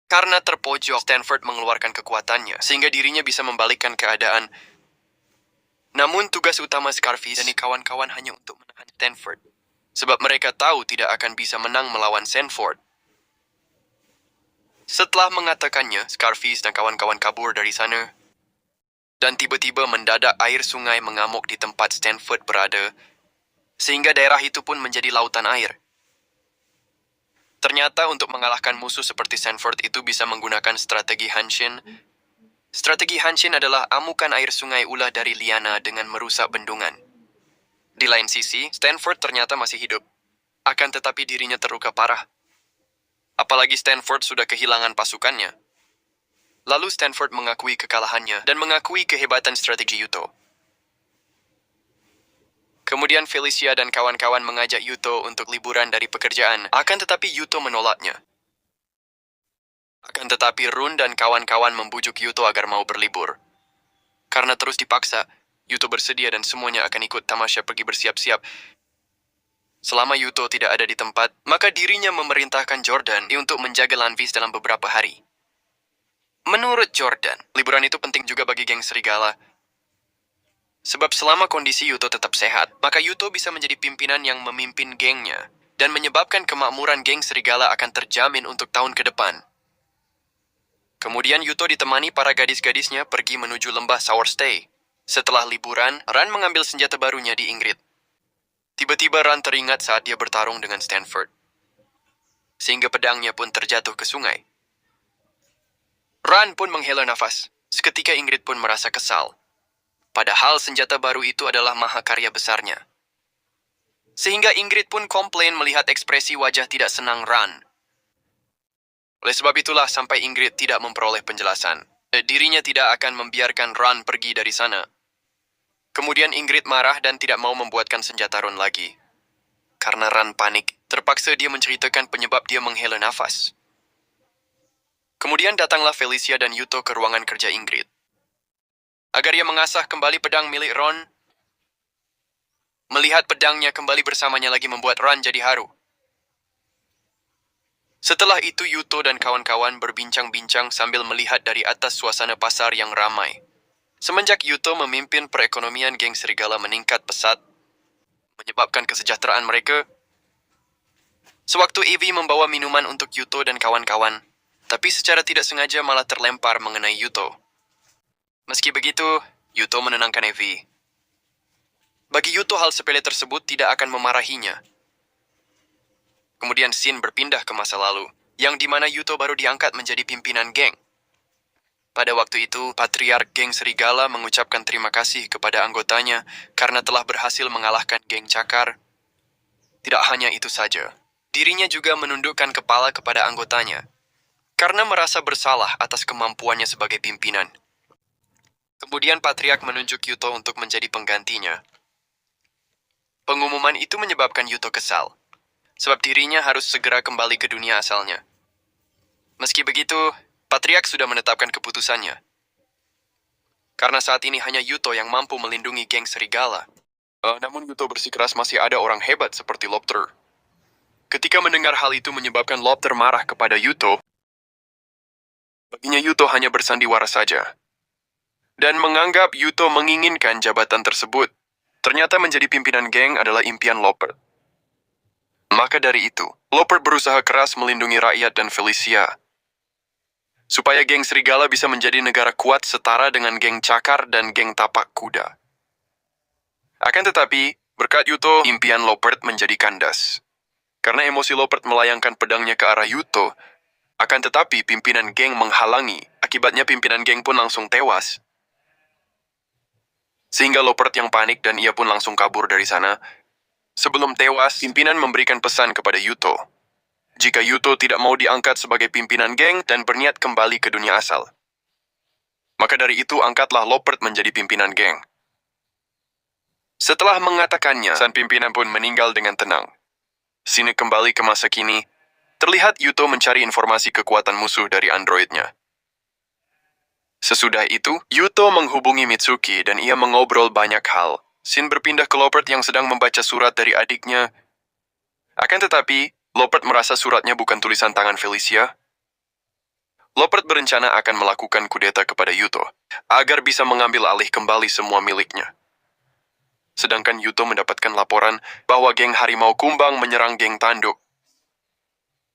Karena terpojok, Stanford mengeluarkan kekuatannya, sehingga dirinya bisa membalikkan keadaan. Namun tugas utama Scarface dan kawan-kawan hanya untuk menahan Stanford. Sebab mereka tahu tidak akan bisa menang melawan Stanford. Setelah mengatakannya, Scarface dan kawan-kawan kabur dari sana. Dan tiba-tiba mendadak air sungai mengamuk di tempat Stanford berada, sehingga daerah itu pun menjadi lautan air. Ternyata untuk mengalahkan musuh seperti Stanford itu bisa menggunakan strategi Hanshin. Strategi Hanshin adalah amukan air sungai ulah dari liana dengan merusak bendungan. Di lain sisi, Stanford ternyata masih hidup. Akan tetapi dirinya terluka parah. Apalagi Stanford sudah kehilangan pasukannya. Lalu Stanford mengakui kekalahannya dan mengakui kehebatan strategi Yuto. Kemudian Felicia dan kawan-kawan mengajak Yuto untuk liburan dari pekerjaan, akan tetapi Yuto menolaknya. Akan tetapi Run dan kawan-kawan membujuk Yuto agar mau berlibur. Karena terus dipaksa, Yuto bersedia dan semuanya akan ikut tamasya pergi bersiap-siap. Selama Yuto tidak ada di tempat, maka dirinya memerintahkan Jordan untuk menjaga Lanvis dalam beberapa hari. Menurut Jordan, liburan itu penting juga bagi geng serigala. Sebab selama kondisi Yuto tetap sehat, maka Yuto bisa menjadi pimpinan yang memimpin gengnya dan menyebabkan kemakmuran geng serigala akan terjamin untuk tahun ke depan. Kemudian Yuto ditemani para gadis-gadisnya pergi menuju lembah Sour Stay. Setelah liburan, Ran mengambil senjata barunya di Ingrid. Tiba-tiba Ran teringat saat dia bertarung dengan Stanford, sehingga pedangnya pun terjatuh ke sungai. Ran pun menghela nafas. Seketika Ingrid pun merasa kesal. Padahal senjata baru itu adalah mahakarya besarnya. Sehingga Ingrid pun komplain melihat ekspresi wajah tidak senang Ran. Oleh sebab itulah sampai Ingrid tidak memperoleh penjelasan. Dirinya tidak akan membiarkan Ran pergi dari sana. Kemudian Ingrid marah dan tidak mau membuatkan senjata Ran lagi. Karena Ran panik, terpaksa dia menceritakan penyebab dia menghela nafas. Kemudian datanglah Felicia dan Yuto ke ruangan kerja Ingrid. Agar ia mengasah kembali pedang milik Ron. Melihat pedangnya kembali bersamanya lagi membuat Ran jadi haru. Setelah itu Yuto dan kawan-kawan berbincang-bincang sambil melihat dari atas suasana pasar yang ramai. Semenjak Yuto memimpin perekonomian geng serigala meningkat pesat, menyebabkan kesejahteraan mereka. Sewaktu Evie membawa minuman untuk Yuto dan kawan-kawan, tapi secara tidak sengaja malah terlempar mengenai Yuto. Meski begitu, Yuto menenangkan Evie. Bagi Yuto hal sepele tersebut tidak akan memarahinya. Kemudian scene berpindah ke masa lalu, yang dimana Yuto baru diangkat menjadi pimpinan geng. Pada waktu itu, patriark geng serigala mengucapkan terima kasih kepada anggotanya karena telah berhasil mengalahkan geng cakar. Tidak hanya itu saja, dirinya juga menundukkan kepala kepada anggotanya karena merasa bersalah atas kemampuannya sebagai pimpinan. Kemudian patriark menunjuk Yuto untuk menjadi penggantinya. Pengumuman itu menyebabkan Yuto kesal, sebab dirinya harus segera kembali ke dunia asalnya. Meski begitu, patriark sudah menetapkan keputusannya. Karena saat ini hanya Yuto yang mampu melindungi geng serigala. Namun Yuto bersikeras masih ada orang hebat seperti Lobster. Ketika mendengar hal itu menyebabkan Lobster marah kepada Yuto, baginya Yuto hanya bersandiwara saja. Dan menganggap Yuto menginginkan jabatan tersebut. Ternyata menjadi pimpinan geng adalah impian Lobster. Maka dari itu, Lobster berusaha keras melindungi rakyat dan Felicia, supaya geng serigala bisa menjadi negara kuat setara dengan geng cakar dan geng tapak kuda. Akan tetapi, berkat Yuto, impian Lopert menjadi kandas. Karena emosi Lopert melayangkan pedangnya ke arah Yuto, akan tetapi pimpinan geng menghalangi, akibatnya pimpinan geng pun langsung tewas. Sehingga Lopert yang panik dan ia pun langsung kabur dari sana. Sebelum tewas, pimpinan memberikan pesan kepada Yuto. Jika Yuto tidak mau diangkat sebagai pimpinan geng dan berniat kembali ke dunia asal. Maka dari itu, angkatlah Lopert menjadi pimpinan geng. Setelah mengatakannya, sang pimpinan pun meninggal dengan tenang. Sini kembali ke masa kini, terlihat Yuto mencari informasi kekuatan musuh dari androidnya. Sesudah itu, Yuto menghubungi Mitsuki dan ia mengobrol banyak hal. Sin berpindah ke Lopert yang sedang membaca surat dari adiknya. Akan tetapi, Lopert merasa suratnya bukan tulisan tangan Felicia. Lopert berencana akan melakukan kudeta kepada Yuto, agar bisa mengambil alih kembali semua miliknya. Sedangkan Yuto mendapatkan laporan bahwa geng Harimau Kumbang menyerang geng Tanduk.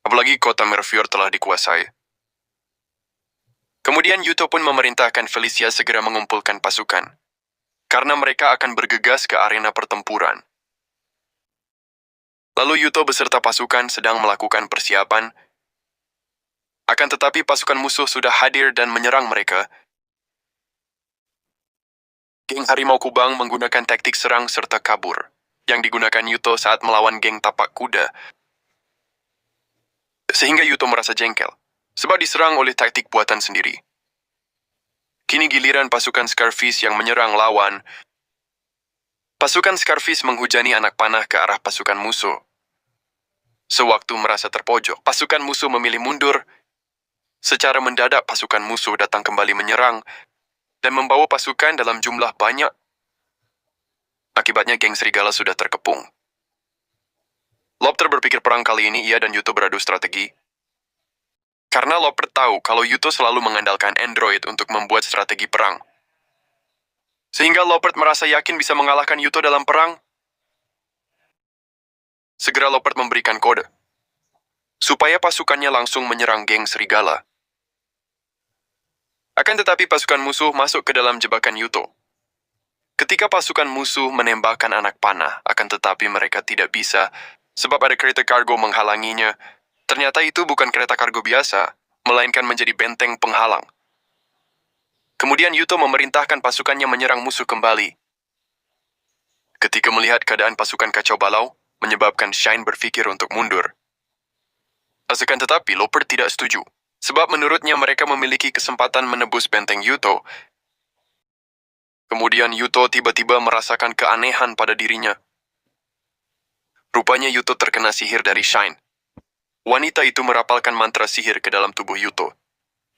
Apalagi kota Merfure telah dikuasai. Kemudian Yuto pun memerintahkan Felicia segera mengumpulkan pasukan, karena mereka akan bergegas ke arena pertempuran. Lalu Yuto beserta pasukan sedang melakukan persiapan. Akan tetapi pasukan musuh sudah hadir dan menyerang mereka. Geng Harimau Kumbang menggunakan taktik serang serta kabur, yang digunakan Yuto saat melawan geng tapak kuda. Sehingga Yuto merasa jengkel, sebab diserang oleh taktik buatan sendiri. Kini giliran pasukan Scarfish yang menyerang lawan. Pasukan Scarfish menghujani anak panah ke arah pasukan musuh. Sewaktu merasa terpojok, pasukan musuh memilih mundur. Secara mendadak pasukan musuh datang kembali menyerang dan membawa pasukan dalam jumlah banyak. Akibatnya geng serigala sudah terkepung. Lobster berpikir perang kali ini ia dan Yuto beradu strategi. Karena Lobster tahu kalau Yuto selalu mengandalkan android untuk membuat strategi perang. Sehingga Lobster merasa yakin bisa mengalahkan Yuto dalam perang. Segera Lopert memberikan kode, supaya pasukannya langsung menyerang geng serigala. Akan tetapi pasukan musuh masuk ke dalam jebakan Yuto. Ketika pasukan musuh menembakkan anak panah, akan tetapi mereka tidak bisa, sebab ada kereta kargo menghalanginya. Ternyata itu bukan kereta kargo biasa, melainkan menjadi benteng penghalang. Kemudian Yuto memerintahkan pasukannya menyerang musuh kembali. Ketika melihat keadaan pasukan kacau balau, menyebabkan Shine berpikir untuk mundur. Akan tetapi Lopert tidak setuju, sebab menurutnya mereka memiliki kesempatan menebus benteng Yuto. Kemudian Yuto tiba-tiba merasakan keanehan pada dirinya. Rupanya Yuto terkena sihir dari Shine. Wanita itu merapalkan mantra sihir ke dalam tubuh Yuto.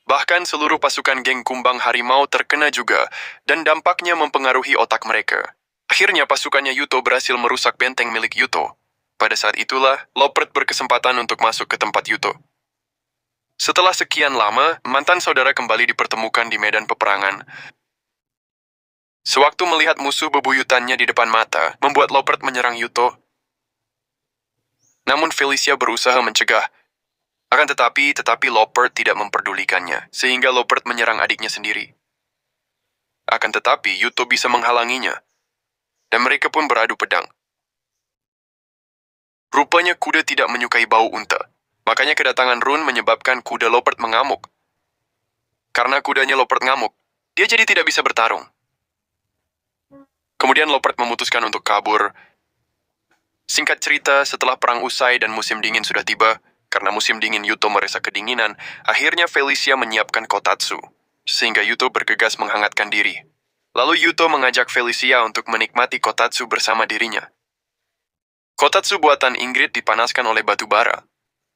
Bahkan seluruh pasukan geng Kumbang Harimau terkena juga, dan dampaknya mempengaruhi otak mereka. Akhirnya pasukannya Yuto berhasil merusak benteng milik Yuto. Pada saat itulah, Lopert berkesempatan untuk masuk ke tempat Yuto. Setelah sekian lama, mantan saudara kembali dipertemukan di medan peperangan. Sewaktu melihat musuh bebuyutannya di depan mata, membuat Lopert menyerang Yuto. Namun Felicia berusaha mencegah. Akan tetapi Lopert tidak memperdulikannya, sehingga Lopert menyerang adiknya sendiri. Akan tetapi Yuto bisa menghalanginya, dan mereka pun beradu pedang. Rupanya kuda tidak menyukai bau unta. Makanya kedatangan Run menyebabkan kuda Lopert mengamuk. Karena kudanya Lopert ngamuk, dia jadi tidak bisa bertarung. Kemudian Lopert memutuskan untuk kabur. Singkat cerita, setelah perang usai dan musim dingin sudah tiba, karena musim dingin Yuto merasa kedinginan, akhirnya Felicia menyiapkan kotatsu, sehingga Yuto bergegas menghangatkan diri. Lalu Yuto mengajak Felicia untuk menikmati kotatsu bersama dirinya. Kotatsu buatan Ingrid dipanaskan oleh batu bara,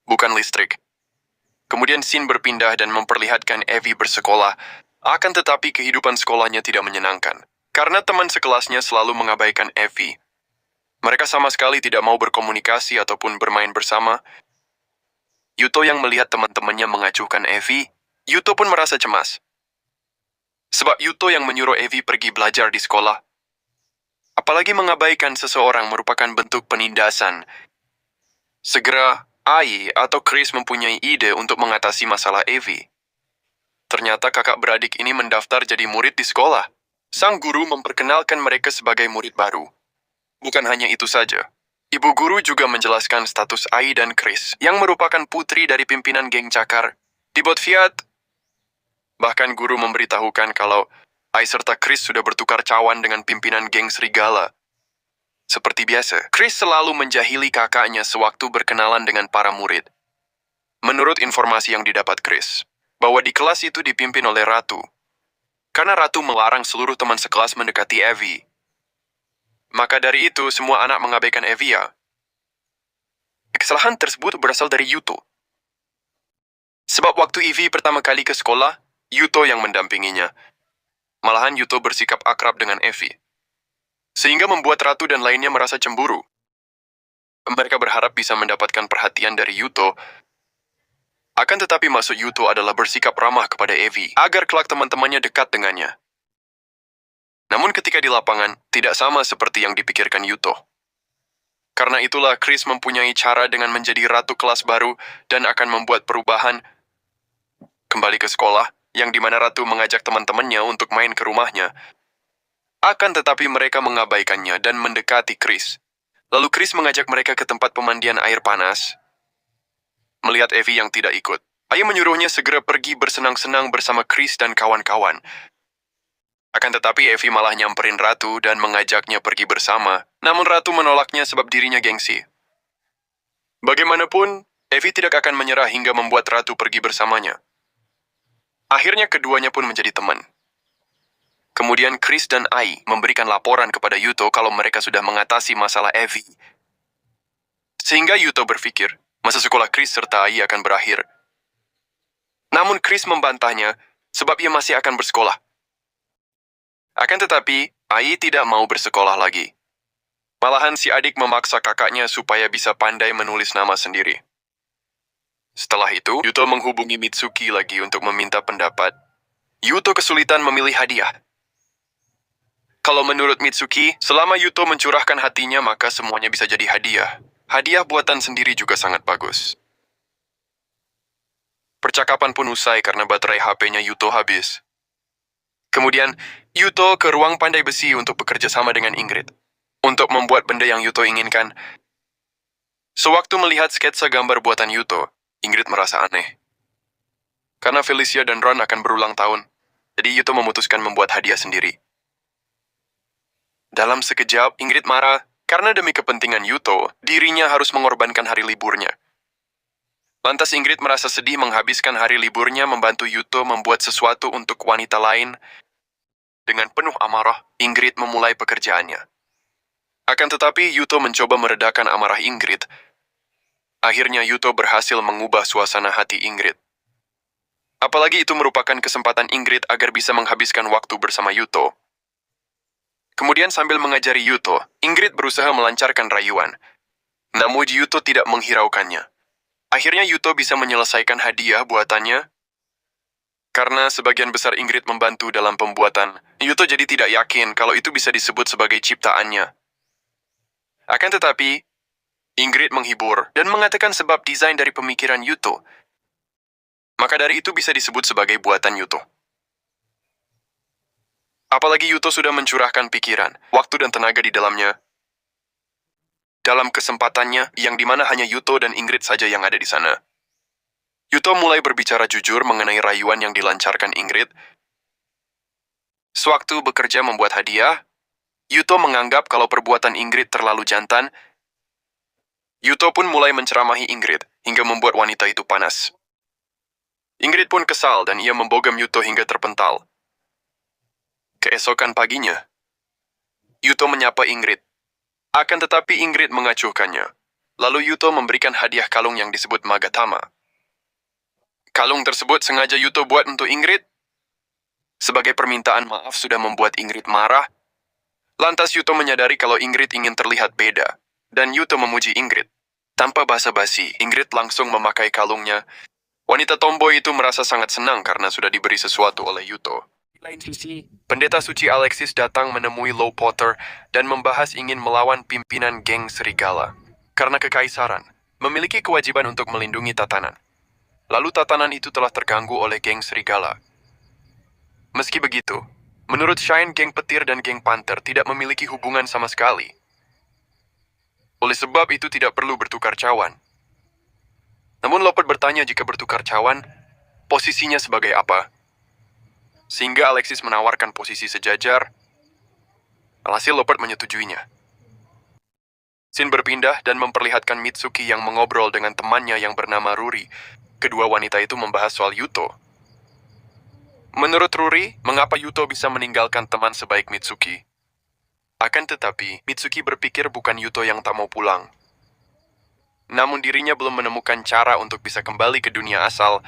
bukan listrik. Kemudian scene berpindah dan memperlihatkan Evie bersekolah, akan tetapi kehidupan sekolahnya tidak menyenangkan. Karena teman sekelasnya selalu mengabaikan Evie. Mereka sama sekali tidak mau berkomunikasi ataupun bermain bersama. Yuto yang melihat teman-temannya mengacuhkan Evie, Yuto pun merasa cemas. Sebab Yuto yang menyuruh Evie pergi belajar di sekolah. Apalagi mengabaikan seseorang merupakan bentuk penindasan. Segera, Ai atau Chris mempunyai ide untuk mengatasi masalah Evie. Ternyata kakak beradik ini mendaftar jadi murid di sekolah. Sang guru memperkenalkan mereka sebagai murid baru. Bukan hanya itu saja. Ibu guru juga menjelaskan status Ai dan Chris, yang merupakan putri dari pimpinan geng cakar, di Botviat. Bahkan guru memberitahukan kalau Ai serta Chris sudah bertukar cawan dengan pimpinan geng serigala. Seperti biasa, Chris selalu menjahili kakaknya sewaktu berkenalan dengan para murid. Menurut informasi yang didapat Chris, bahwa di kelas itu dipimpin oleh Ratu. Karena Ratu melarang seluruh teman sekelas mendekati Evie. Maka dari itu, semua anak mengabaikan Evie ya. Kesalahan tersebut berasal dari Yuto. Sebab waktu Evie pertama kali ke sekolah, Yuto yang mendampinginya. Malahan Yuto bersikap akrab dengan Evie. Sehingga membuat Ratu dan lainnya merasa cemburu. Mereka berharap bisa mendapatkan perhatian dari Yuto. Akan tetapi maksud Yuto adalah bersikap ramah kepada Evie, agar kelak teman-temannya dekat dengannya. Namun ketika di lapangan, tidak sama seperti yang dipikirkan Yuto. Karena itulah Chris mempunyai cara dengan menjadi ratu kelas baru dan akan membuat perubahan. Kembali ke sekolah, yang dimana Ratu mengajak teman-temannya untuk main ke rumahnya. Akan tetapi mereka mengabaikannya dan mendekati Chris. Lalu Chris mengajak mereka ke tempat pemandian air panas. Melihat Evie yang tidak ikut, Ayah menyuruhnya segera pergi bersenang-senang bersama Chris dan kawan-kawan. Akan tetapi Evie malah nyamperin Ratu dan mengajaknya pergi bersama. Namun Ratu menolaknya sebab dirinya gengsi. Bagaimanapun, Evie tidak akan menyerah hingga membuat Ratu pergi bersamanya. Akhirnya keduanya pun menjadi teman. Kemudian Chris dan Ai memberikan laporan kepada Yuto kalau mereka sudah mengatasi masalah Evie. Sehingga Yuto berpikir, masa sekolah Chris serta Ai akan berakhir. Namun Chris membantahnya sebab ia masih akan bersekolah. Akan tetapi, Ai tidak mau bersekolah lagi. Malahan si adik memaksa kakaknya supaya bisa pandai menulis nama sendiri. Setelah itu, Yuto menghubungi Mitsuki lagi untuk meminta pendapat. Yuto kesulitan memilih hadiah. Kalau menurut Mitsuki, selama Yuto mencurahkan hatinya maka semuanya bisa jadi hadiah. Hadiah buatan sendiri juga sangat bagus. Percakapan pun usai karena baterai HP-nya Yuto habis. Kemudian, Yuto ke ruang pandai besi untuk bekerja sama dengan Ingrid. Untuk membuat benda yang Yuto inginkan. Sewaktu melihat sketsa gambar buatan Yuto, Ingrid merasa aneh. Karena Felicia dan Ron akan berulang tahun, jadi Yuto memutuskan membuat hadiah sendiri. Dalam sekejap, Ingrid marah karena demi kepentingan Yuto, dirinya harus mengorbankan hari liburnya. Lantas Ingrid merasa sedih menghabiskan hari liburnya membantu Yuto membuat sesuatu untuk wanita lain. Dengan penuh amarah, Ingrid memulai pekerjaannya. Akan tetapi, Yuto mencoba meredakan amarah Ingrid. Akhirnya Yuto berhasil mengubah suasana hati Ingrid. Apalagi itu merupakan kesempatan Ingrid agar bisa menghabiskan waktu bersama Yuto. Kemudian sambil mengajari Yuto, Ingrid berusaha melancarkan rayuan. Namun Yuto tidak menghiraukannya. Akhirnya Yuto bisa menyelesaikan hadiah buatannya. Karena sebagian besar Ingrid membantu dalam pembuatan, Yuto jadi tidak yakin kalau itu bisa disebut sebagai ciptaannya. Akan tetapi, Ingrid menghibur dan mengatakan sebab desain dari pemikiran Yuto. Maka dari itu bisa disebut sebagai buatan Yuto. Apalagi Yuto sudah mencurahkan pikiran, waktu dan tenaga di dalamnya. Dalam kesempatannya, yang dimana hanya Yuto dan Ingrid saja yang ada di sana. Yuto mulai berbicara jujur mengenai rayuan yang dilancarkan Ingrid. Sewaktu bekerja membuat hadiah, Yuto menganggap kalau perbuatan Ingrid terlalu jantan. Yuto pun mulai menceramahi Ingrid hingga membuat wanita itu panas. Ingrid pun kesal dan ia membogam Yuto hingga terpental. Keesokan paginya, Yuto menyapa Ingrid. Akan tetapi Ingrid mengacuhkannya. Lalu Yuto memberikan hadiah kalung yang disebut Magatama. Kalung tersebut sengaja Yuto buat untuk Ingrid. Sebagai permintaan maaf sudah membuat Ingrid marah. Lantas Yuto menyadari kalau Ingrid ingin terlihat beda. Dan Yuto memuji Ingrid. Tanpa basa-basi, Ingrid langsung memakai kalungnya. Wanita tomboy itu merasa sangat senang karena sudah diberi sesuatu oleh Yuto. Lain sisi, pendeta suci Alexis datang menemui Low Potter dan membahas ingin melawan pimpinan geng serigala. Karena kekaisaran, memiliki kewajiban untuk melindungi tatanan. Lalu tatanan itu telah terganggu oleh geng serigala. Meski begitu, menurut Shine, geng petir dan geng panther tidak memiliki hubungan sama sekali. Oleh sebab itu tidak perlu bertukar cawan. Namun Lopet bertanya jika bertukar cawan, posisinya sebagai apa? Sehingga Alexis menawarkan posisi sejajar. Alhasil Lopet menyetujuinya. Scene berpindah dan memperlihatkan Mitsuki yang mengobrol dengan temannya yang bernama Ruri. Kedua wanita itu membahas soal Yuto. Menurut Ruri, mengapa Yuto bisa meninggalkan teman sebaik Mitsuki? Akan tetapi, Mitsuki berpikir bukan Yuto yang tak mau pulang. Namun dirinya belum menemukan cara untuk bisa kembali ke dunia asal,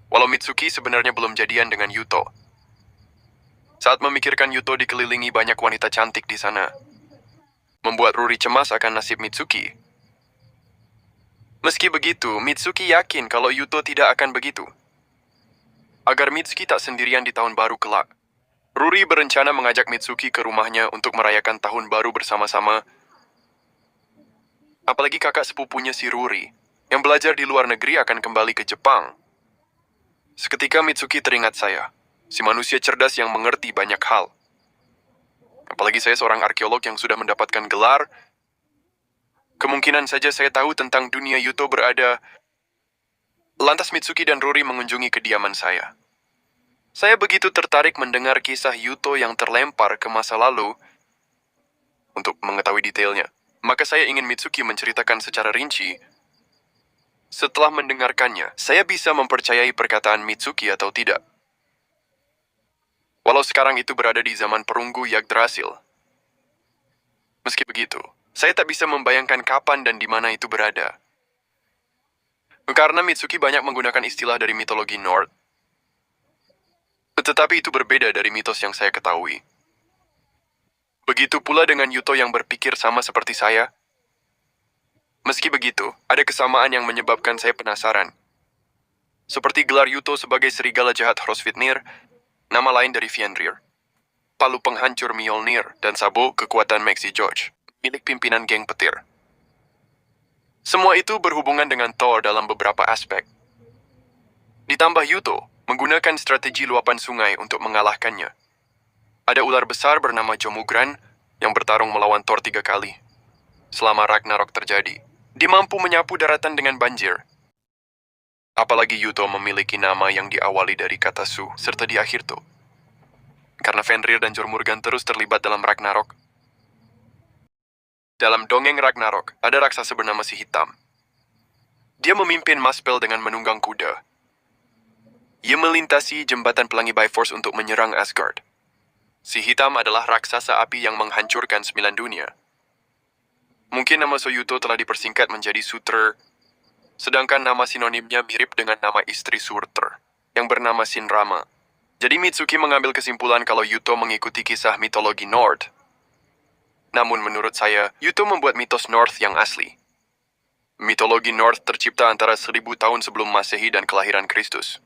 walau Mitsuki sebenarnya belum jadian dengan Yuto. Saat memikirkan Yuto dikelilingi banyak wanita cantik di sana, membuat Ruri cemas akan nasib Mitsuki. Meski begitu, Mitsuki yakin kalau Yuto tidak akan begitu. Agar Mitsuki tak sendirian di tahun baru kelak, Ruri berencana mengajak Mitsuki ke rumahnya untuk merayakan tahun baru bersama-sama. Apalagi kakak sepupunya si Ruri, yang belajar di luar negeri akan kembali ke Jepang. Seketika Mitsuki teringat saya, si manusia cerdas yang mengerti banyak hal. Apalagi saya seorang arkeolog yang sudah mendapatkan gelar. Kemungkinan saja saya tahu tentang dunia Yuto berada. Lantas Mitsuki dan Ruri mengunjungi kediaman saya. Saya begitu tertarik mendengar kisah Yuto yang terlempar ke masa lalu. Untuk mengetahui detailnya, maka saya ingin Mitsuki menceritakan secara rinci. Setelah mendengarkannya, saya bisa mempercayai perkataan Mitsuki atau tidak. Walau sekarang itu berada di zaman perunggu Yggdrasil. Meski begitu, saya tak bisa membayangkan kapan dan di mana itu berada. Karena Mitsuki banyak menggunakan istilah dari mitologi Nord. Tetapi itu berbeda dari mitos yang saya ketahui. Begitu pula dengan Yuto yang berpikir sama seperti saya. Meski begitu, ada kesamaan yang menyebabkan saya penasaran. Seperti gelar Yuto sebagai serigala jahat Hrosvitnir, nama lain dari Fenrir, palu penghancur Mjolnir, dan Sabo kekuatan Maxi George, milik pimpinan geng petir. Semua itu berhubungan dengan Thor dalam beberapa aspek. Ditambah Yuto menggunakan strategi luapan sungai untuk mengalahkannya. Ada ular besar bernama Jomugran yang bertarung melawan Thor 3 kali. Selama Ragnarok terjadi, dia mampu menyapu daratan dengan banjir. Apalagi Yuto memiliki nama yang diawali dari kata Su, serta di akhir To. Karena Fenrir dan Jormungand terus terlibat dalam Ragnarok. Dalam dongeng Ragnarok, ada raksasa bernama Si Hitam. Dia memimpin Muspel dengan menunggang kuda. Ia melintasi jembatan pelangi Bifrost untuk menyerang Asgard. Si Hitam adalah raksasa api yang menghancurkan 9 dunia. Mungkin nama Soyuto telah dipersingkat menjadi Surtr, sedangkan nama sinonimnya mirip dengan nama istri Surtr, yang bernama Sinrama. Jadi Mitsuki mengambil kesimpulan kalau Yuto mengikuti kisah mitologi Nord. Namun menurut saya, Yuto membuat mitos North yang asli. Mitologi North tercipta antara 1000 tahun sebelum Masehi dan kelahiran Kristus.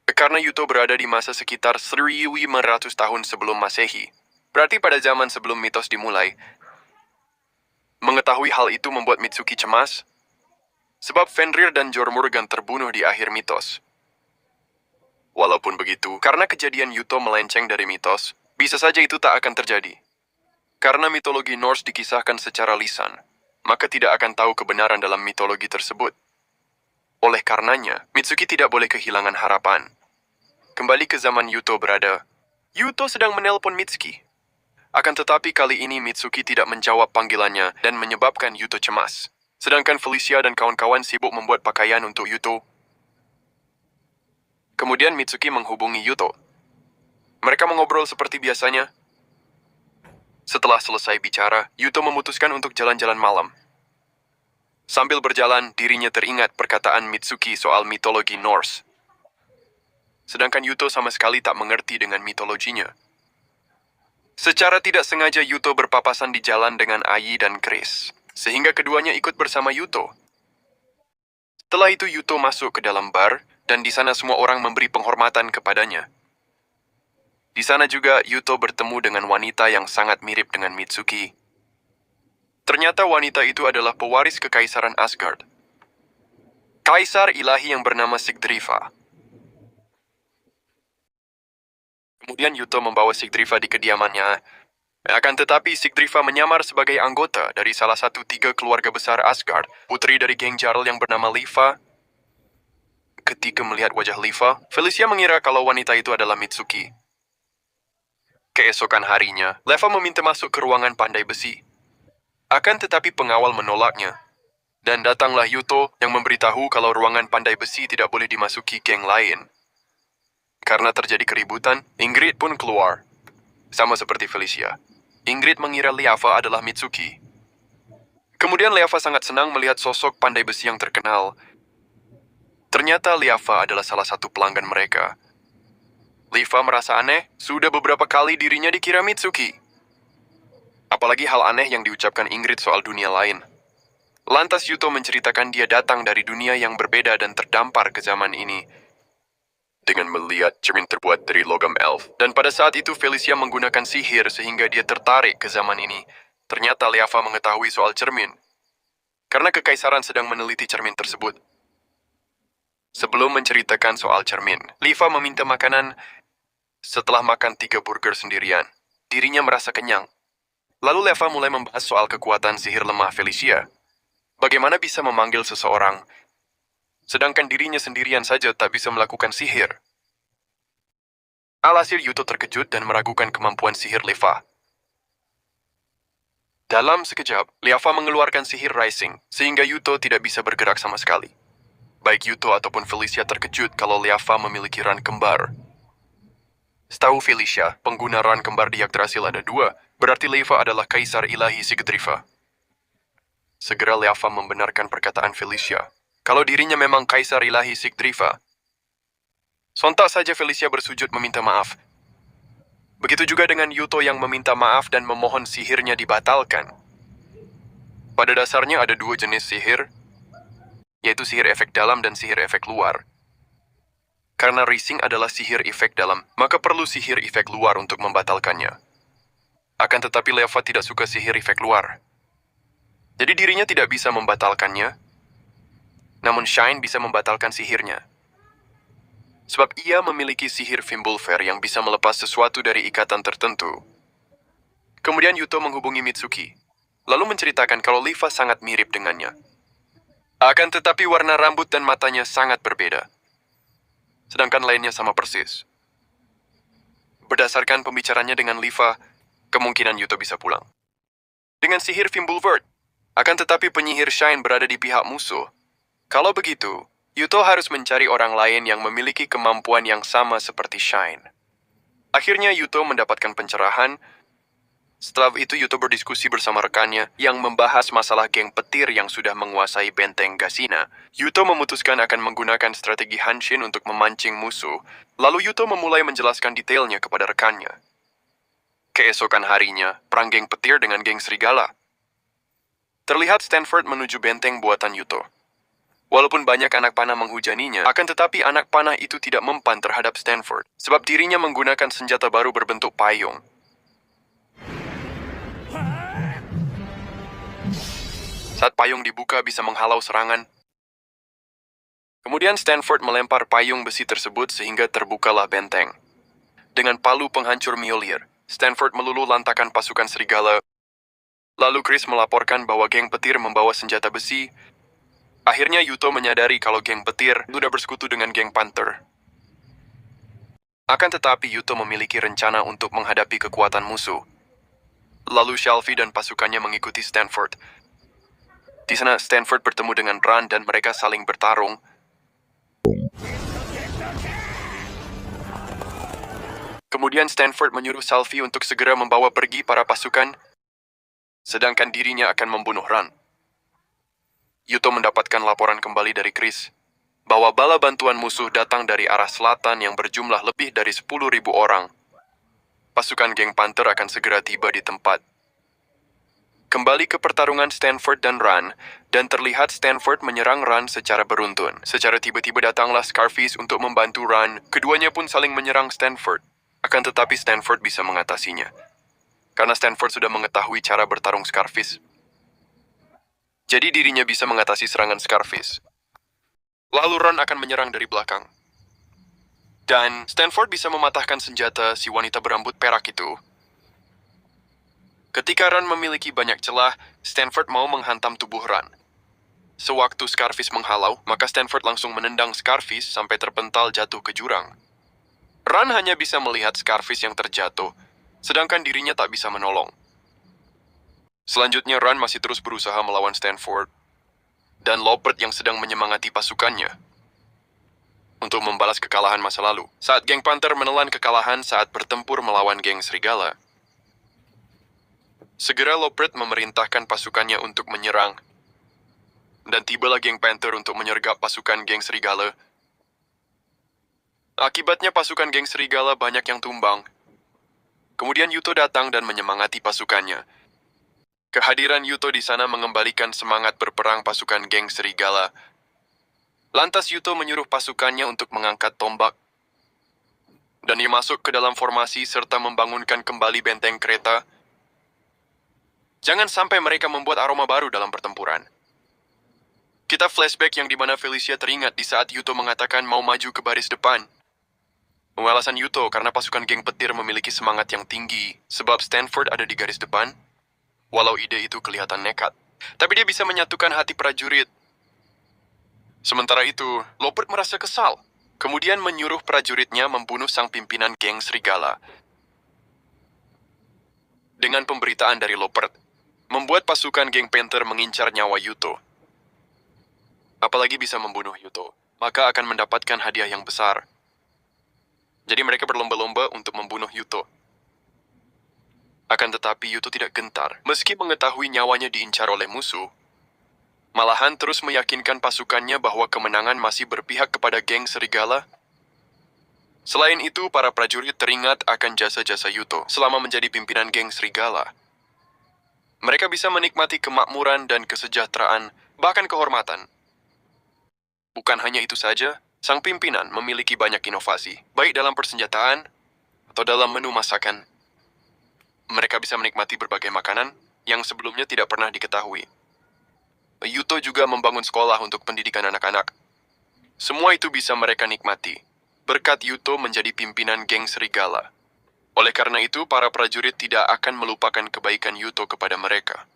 Karena Yuto berada di masa sekitar 1500 tahun sebelum Masehi, berarti pada zaman sebelum mitos dimulai. Mengetahui hal itu membuat Mitsuki cemas, sebab Fenrir dan Jormungandr terbunuh di akhir mitos. Walaupun begitu, karena kejadian Yuto melenceng dari mitos, bisa saja itu tak akan terjadi. Karena mitologi Norse dikisahkan secara lisan, maka tidak akan tahu kebenaran dalam mitologi tersebut. Oleh karenanya, Mitsuki tidak boleh kehilangan harapan. Kembali ke zaman Yuto berada, Yuto sedang menelpon Mitsuki. Akan tetapi kali ini Mitsuki tidak menjawab panggilannya dan menyebabkan Yuto cemas. Sedangkan Felicia dan kawan-kawan sibuk membuat pakaian untuk Yuto. Kemudian Mitsuki menghubungi Yuto. Mereka mengobrol seperti biasanya. Setelah selesai bicara, Yuto memutuskan untuk jalan-jalan malam. Sambil berjalan, dirinya teringat perkataan Mitsuki soal mitologi Norse. Sedangkan Yuto sama sekali tak mengerti dengan mitologinya. Secara tidak sengaja Yuto berpapasan di jalan dengan Ai dan Chris, sehingga keduanya ikut bersama Yuto. Setelah itu Yuto masuk ke dalam bar, dan di sana semua orang memberi penghormatan kepadanya. Di sana juga Yuto bertemu dengan wanita yang sangat mirip dengan Mitsuki. Ternyata wanita itu adalah pewaris kekaisaran Asgard. Kaisar ilahi yang bernama Sigdrifa. Kemudian Yuto membawa Sigdrifa di kediamannya. Akan tetapi Sigdrifa menyamar sebagai anggota dari salah satu 3 keluarga besar Asgard, putri dari geng Jarl yang bernama Lifa. Ketika melihat wajah Lifa, Felicia mengira kalau wanita itu adalah Mitsuki. Keesokan harinya, Lifa meminta masuk ke ruangan pandai besi. Akan tetapi pengawal menolaknya. Dan datanglah Yuto yang memberitahu kalau ruangan pandai besi tidak boleh dimasuki geng lain. Karena terjadi keributan, Ingrid pun keluar. Sama seperti Felicia. Ingrid mengira Liafa adalah Mitsuki. Kemudian Liafa sangat senang melihat sosok pandai besi yang terkenal. Ternyata Liafa adalah salah satu pelanggan mereka. Liafa merasa aneh, sudah beberapa kali dirinya dikira Mitsuki. Apalagi hal aneh yang diucapkan Ingrid soal dunia lain. Lantas Yuto menceritakan dia datang dari dunia yang berbeda dan terdampar ke zaman ini. Dengan melihat cermin terbuat dari logam elf. Dan pada saat itu Felicia menggunakan sihir sehingga dia tertarik ke zaman ini. Ternyata Liafa mengetahui soal cermin. Karena kekaisaran sedang meneliti cermin tersebut. Sebelum menceritakan soal cermin, Liafa meminta makanan. Setelah makan 3 burger sendirian, dirinya merasa kenyang. Lalu Liafa mulai membahas soal kekuatan sihir lemah Felicia. Bagaimana bisa memanggil seseorang, sedangkan dirinya sendirian saja tak bisa melakukan sihir. Alhasil Yuto terkejut dan meragukan kemampuan sihir Liafa. Dalam sekejap, Liafa mengeluarkan sihir Rising, sehingga Yuto tidak bisa bergerak sama sekali. Baik Yuto ataupun Felicia terkejut kalau Liafa memiliki ran kembar. Setahu Felicia, pengguna ran kembar di Yggdrasil ada 2, berarti Liafa adalah kaisar ilahi Sigdrifa. Segera Liafa membenarkan perkataan Felicia, kalau dirinya memang kaisar ilahi Sigdrifa. Sontak saja Felicia bersujud meminta maaf. Begitu juga dengan Yuto yang meminta maaf dan memohon sihirnya dibatalkan. Pada dasarnya ada 2 jenis sihir, yaitu sihir efek dalam dan sihir efek luar. Karena Rising adalah sihir efek dalam, maka perlu sihir efek luar untuk membatalkannya. Akan tetapi Liafa tidak suka sihir efek luar. Jadi dirinya tidak bisa membatalkannya, namun Shine bisa membatalkan sihirnya. Sebab ia memiliki sihir Fimbulfar yang bisa melepas sesuatu dari ikatan tertentu. Kemudian Yuto menghubungi Mitsuki, lalu menceritakan kalau Liafa sangat mirip dengannya. Akan tetapi warna rambut dan matanya sangat berbeda. Sedangkan lainnya sama persis. Berdasarkan pembicaranya dengan Liafa, kemungkinan Yuto bisa pulang. Dengan sihir Fimbulfar, akan tetapi penyihir Shine berada di pihak musuh. Kalau begitu, Yuto harus mencari orang lain yang memiliki kemampuan yang sama seperti Shine. Akhirnya Yuto mendapatkan pencerahan. Setelah itu Yuto berdiskusi bersama rekannya yang membahas masalah geng petir yang sudah menguasai benteng Gasina. Yuto memutuskan akan menggunakan strategi Hanshin untuk memancing musuh. Lalu Yuto memulai menjelaskan detailnya kepada rekannya. Keesokan harinya, perang geng petir dengan geng serigala. Terlihat Stanford menuju benteng buatan Yuto. Walaupun banyak anak panah menghujaninya, akan tetapi anak panah itu tidak mempan terhadap Stanford, sebab dirinya menggunakan senjata baru berbentuk payung. Saat payung dibuka bisa menghalau serangan. Kemudian Stanford melempar payung besi tersebut sehingga terbukalah benteng. Dengan palu penghancur Mjolnir, Stanford meluluh lantakan pasukan serigala. Lalu Chris melaporkan bahwa geng petir membawa senjata besi. Akhirnya Yuto menyadari kalau geng petir sudah bersekutu dengan geng Panther. Akan tetapi Yuto memiliki rencana untuk menghadapi kekuatan musuh. Lalu Shelby dan pasukannya mengikuti Stanford. Di sana Stanford bertemu dengan Ran dan mereka saling bertarung. Kemudian Stanford menyuruh Shelby untuk segera membawa pergi para pasukan, sedangkan dirinya akan membunuh Ran. Yuto mendapatkan laporan kembali dari Chris bahwa bala bantuan musuh datang dari arah selatan yang berjumlah lebih dari 10.000 orang. Pasukan geng Panther akan segera tiba di tempat. Kembali ke pertarungan Stanford dan Ran, dan terlihat Stanford menyerang Ran secara beruntun. Secara tiba-tiba datanglah Scarface untuk membantu Ran. Keduanya pun saling menyerang Stanford. Akan tetapi Stanford bisa mengatasinya. Karena Stanford sudah mengetahui cara bertarung Scarface. Jadi dirinya bisa mengatasi serangan Scarface. Lalu Ran akan menyerang dari belakang. Dan Stanford bisa mematahkan senjata si wanita berambut perak itu. Ketika Ran memiliki banyak celah, Stanford mau menghantam tubuh Ran. Sewaktu Scarface menghalau, maka Stanford langsung menendang Scarface sampai terpental jatuh ke jurang. Ran hanya bisa melihat Scarface yang terjatuh, sedangkan dirinya tak bisa menolong. Selanjutnya Ran masih terus berusaha melawan Stanford, dan Lopert yang sedang menyemangati pasukannya untuk membalas kekalahan masa lalu. Saat geng Panther menelan kekalahan saat bertempur melawan geng Serigala, segera Lopert memerintahkan pasukannya untuk menyerang, dan tibalah geng Panther untuk menyergap pasukan geng Serigala. Akibatnya pasukan geng Serigala banyak yang tumbang. Kemudian Yuto datang dan menyemangati pasukannya. Kehadiran Yuto di sana mengembalikan semangat berperang pasukan geng Serigala. Lantas Yuto menyuruh pasukannya untuk mengangkat tombak. Dan ia masuk ke dalam formasi serta membangunkan kembali benteng kereta. Jangan sampai mereka membuat aroma baru dalam pertempuran. Kita flashback yang dimana Felicia teringat di saat Yuto mengatakan mau maju ke baris depan. Alasan Yuto karena pasukan geng petir memiliki semangat yang tinggi sebab Stanford ada di garis depan. Walau ide itu kelihatan nekat, tapi dia bisa menyatukan hati prajurit. Sementara itu, Lopert merasa kesal, kemudian menyuruh prajuritnya membunuh sang pimpinan geng Serigala. Dengan pemberitaan dari Lopert, membuat pasukan geng Panther mengincar nyawa Yuto. Apalagi bisa membunuh Yuto, maka akan mendapatkan hadiah yang besar. Jadi mereka berlomba-lomba untuk membunuh Yuto. Akan tetapi Yuto tidak gentar, meski mengetahui nyawanya diincar oleh musuh. Malahan terus meyakinkan pasukannya bahwa kemenangan masih berpihak kepada geng Serigala. Selain itu, para prajurit teringat akan jasa-jasa Yuto selama menjadi pimpinan geng Serigala. Mereka bisa menikmati kemakmuran dan kesejahteraan, bahkan kehormatan. Bukan hanya itu saja, sang pimpinan memiliki banyak inovasi, baik dalam persenjataan atau dalam menu masakan. Mereka bisa menikmati berbagai makanan yang sebelumnya tidak pernah diketahui. Yuto juga membangun sekolah untuk pendidikan anak-anak. Semua itu bisa mereka nikmati, berkat Yuto menjadi pimpinan geng Serigala. Oleh karena itu, para prajurit tidak akan melupakan kebaikan Yuto kepada mereka.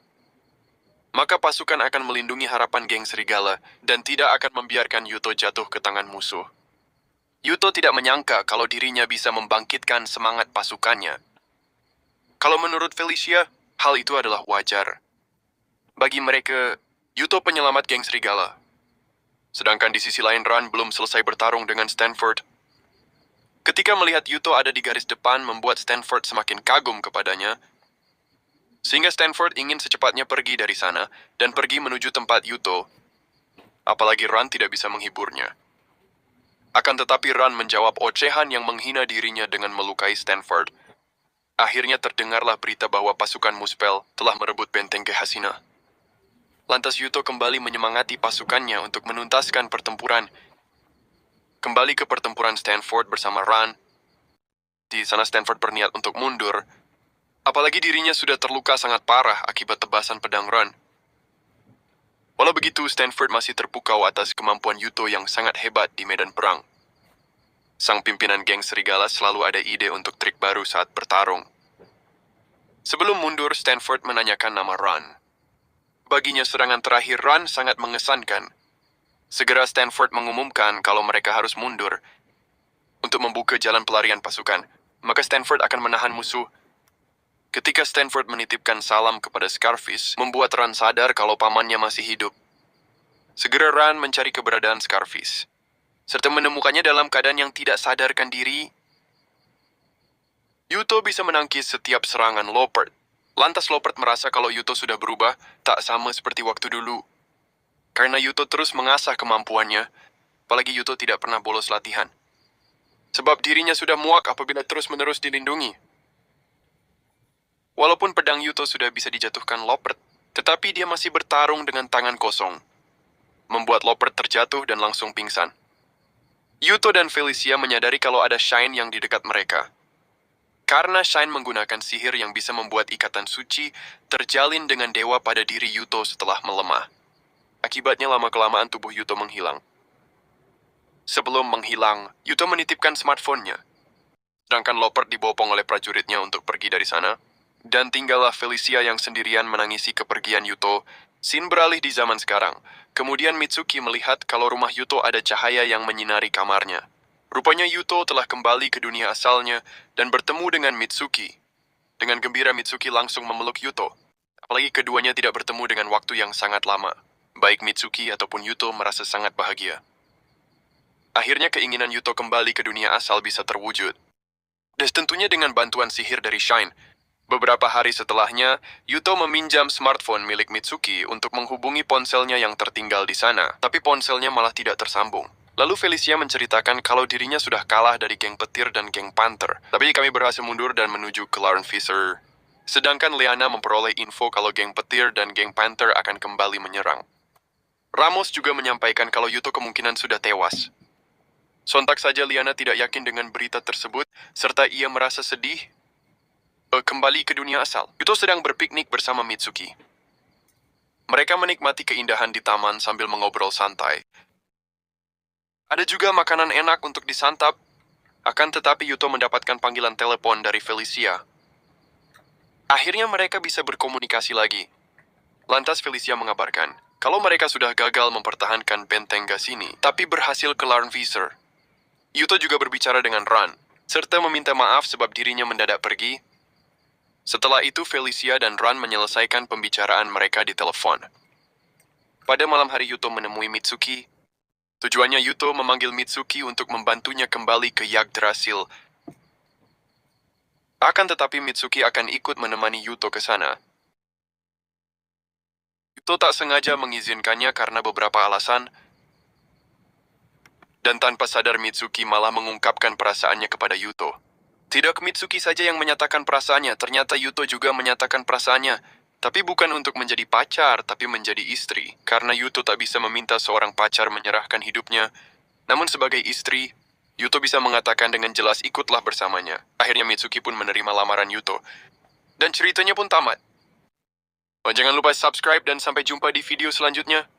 Maka pasukan akan melindungi harapan geng Serigala dan tidak akan membiarkan Yuto jatuh ke tangan musuh. Yuto tidak menyangka kalau dirinya bisa membangkitkan semangat pasukannya. Kalau menurut Felicia, hal itu adalah wajar. Bagi mereka, Yuto penyelamat geng Serigala. Sedangkan di sisi lain Ran belum selesai bertarung dengan Stanford. Ketika melihat Yuto ada di garis depan membuat Stanford semakin kagum kepadanya, sehingga Stanford ingin secepatnya pergi dari sana dan pergi menuju tempat Yuto. Apalagi Ran tidak bisa menghiburnya. Akan tetapi Ran menjawab ocehan yang menghina dirinya dengan melukai Stanford. Akhirnya terdengarlah berita bahwa pasukan Muspel telah merebut benteng Gehassina. Lantas Yuto kembali menyemangati pasukannya untuk menuntaskan pertempuran. Kembali ke pertempuran Stanford bersama Ran. Di sana Stanford berniat untuk mundur, apalagi dirinya sudah terluka sangat parah akibat tebasan pedang Ran. Walau begitu, Stanford masih terpukau atas kemampuan Yuto yang sangat hebat di medan perang. Sang pimpinan geng serigala selalu ada ide untuk trik baru saat bertarung. Sebelum mundur, Stanford menanyakan nama Ran. Baginya serangan terakhir Ran sangat mengesankan. Segera Stanford mengumumkan kalau mereka harus mundur untuk membuka jalan pelarian pasukan. Maka Stanford akan menahan musuh. Ketika Stanford menitipkan salam kepada Scarface, membuat Ran sadar kalau pamannya masih hidup. Segera Ran mencari keberadaan Scarface, serta menemukannya dalam keadaan yang tidak sadarkan diri. Yuto bisa menangkis setiap serangan Lopert. Lantas Lopert merasa kalau Yuto sudah berubah, tak sama seperti waktu dulu. Karena Yuto terus mengasah kemampuannya, apalagi Yuto tidak pernah bolos latihan. Sebab dirinya sudah muak apabila terus-menerus dilindungi. Walaupun pedang Yuto sudah bisa dijatuhkan Lopert, tetapi dia masih bertarung dengan tangan kosong. Membuat Lopert terjatuh dan langsung pingsan. Yuto dan Felicia menyadari kalau ada Shine yang di dekat mereka. Karena Shine menggunakan sihir yang bisa membuat ikatan suci terjalin dengan dewa pada diri Yuto setelah melemah. Akibatnya lama-kelamaan tubuh Yuto menghilang. Sebelum menghilang, Yuto menitipkan smartphone-nya. Sedangkan Lopert dibopong oleh prajuritnya untuk pergi dari sana. Dan tinggallah Felicia yang sendirian menangisi kepergian Yuto. Scene beralih di zaman sekarang. Kemudian Mitsuki melihat kalau rumah Yuto ada cahaya yang menyinari kamarnya. Rupanya Yuto telah kembali ke dunia asalnya dan bertemu dengan Mitsuki. Dengan gembira Mitsuki langsung memeluk Yuto. Apalagi keduanya tidak bertemu dengan waktu yang sangat lama. Baik Mitsuki ataupun Yuto merasa sangat bahagia. Akhirnya keinginan Yuto kembali ke dunia asal bisa terwujud. Dan tentunya dengan bantuan sihir dari Shine. Beberapa hari setelahnya, Yuto meminjam smartphone milik Mitsuki untuk menghubungi ponselnya yang tertinggal di sana. Tapi ponselnya malah tidak tersambung. Lalu Felicia menceritakan kalau dirinya sudah kalah dari geng petir dan geng Panther. Tapi kami berhasil mundur dan menuju ke Lauren Fisher. Sedangkan Liana memperoleh info kalau geng petir dan geng Panther akan kembali menyerang. Ramos juga menyampaikan kalau Yuto kemungkinan sudah tewas. Sontak saja Liana tidak yakin dengan berita tersebut, serta ia merasa sedih kembali ke dunia asal. Yuto sedang berpiknik bersama Mitsuki. Mereka menikmati keindahan di taman sambil mengobrol santai. Ada juga makanan enak untuk disantap. Akan tetapi Yuto mendapatkan panggilan telepon dari Felicia. Akhirnya mereka bisa berkomunikasi lagi. Lantas Felicia mengabarkan kalau mereka sudah gagal mempertahankan benteng gas ini, tapi berhasil ke Lauren Fisher. Yuto juga berbicara dengan Ran, serta meminta maaf sebab dirinya mendadak pergi. Setelah itu Felicia dan Ran menyelesaikan pembicaraan mereka di telepon. Pada malam hari Yuto menemui Mitsuki. Tujuannya Yuto memanggil Mitsuki untuk membantunya kembali ke Yggdrasil. Akan tetapi Mitsuki akan ikut menemani Yuto ke sana. Yuto tak sengaja mengizinkannya karena beberapa alasan. Dan tanpa sadar Mitsuki malah mengungkapkan perasaannya kepada Yuto. Tidak Mitsuki saja yang menyatakan perasaannya, ternyata Yuto juga menyatakan perasaannya. Tapi bukan untuk menjadi pacar, tapi menjadi istri. Karena Yuto tak bisa meminta seorang pacar menyerahkan hidupnya. Namun sebagai istri, Yuto bisa mengatakan dengan jelas ikutlah bersamanya. Akhirnya Mitsuki pun menerima lamaran Yuto. Dan ceritanya pun tamat. Jangan lupa subscribe dan sampai jumpa di video selanjutnya.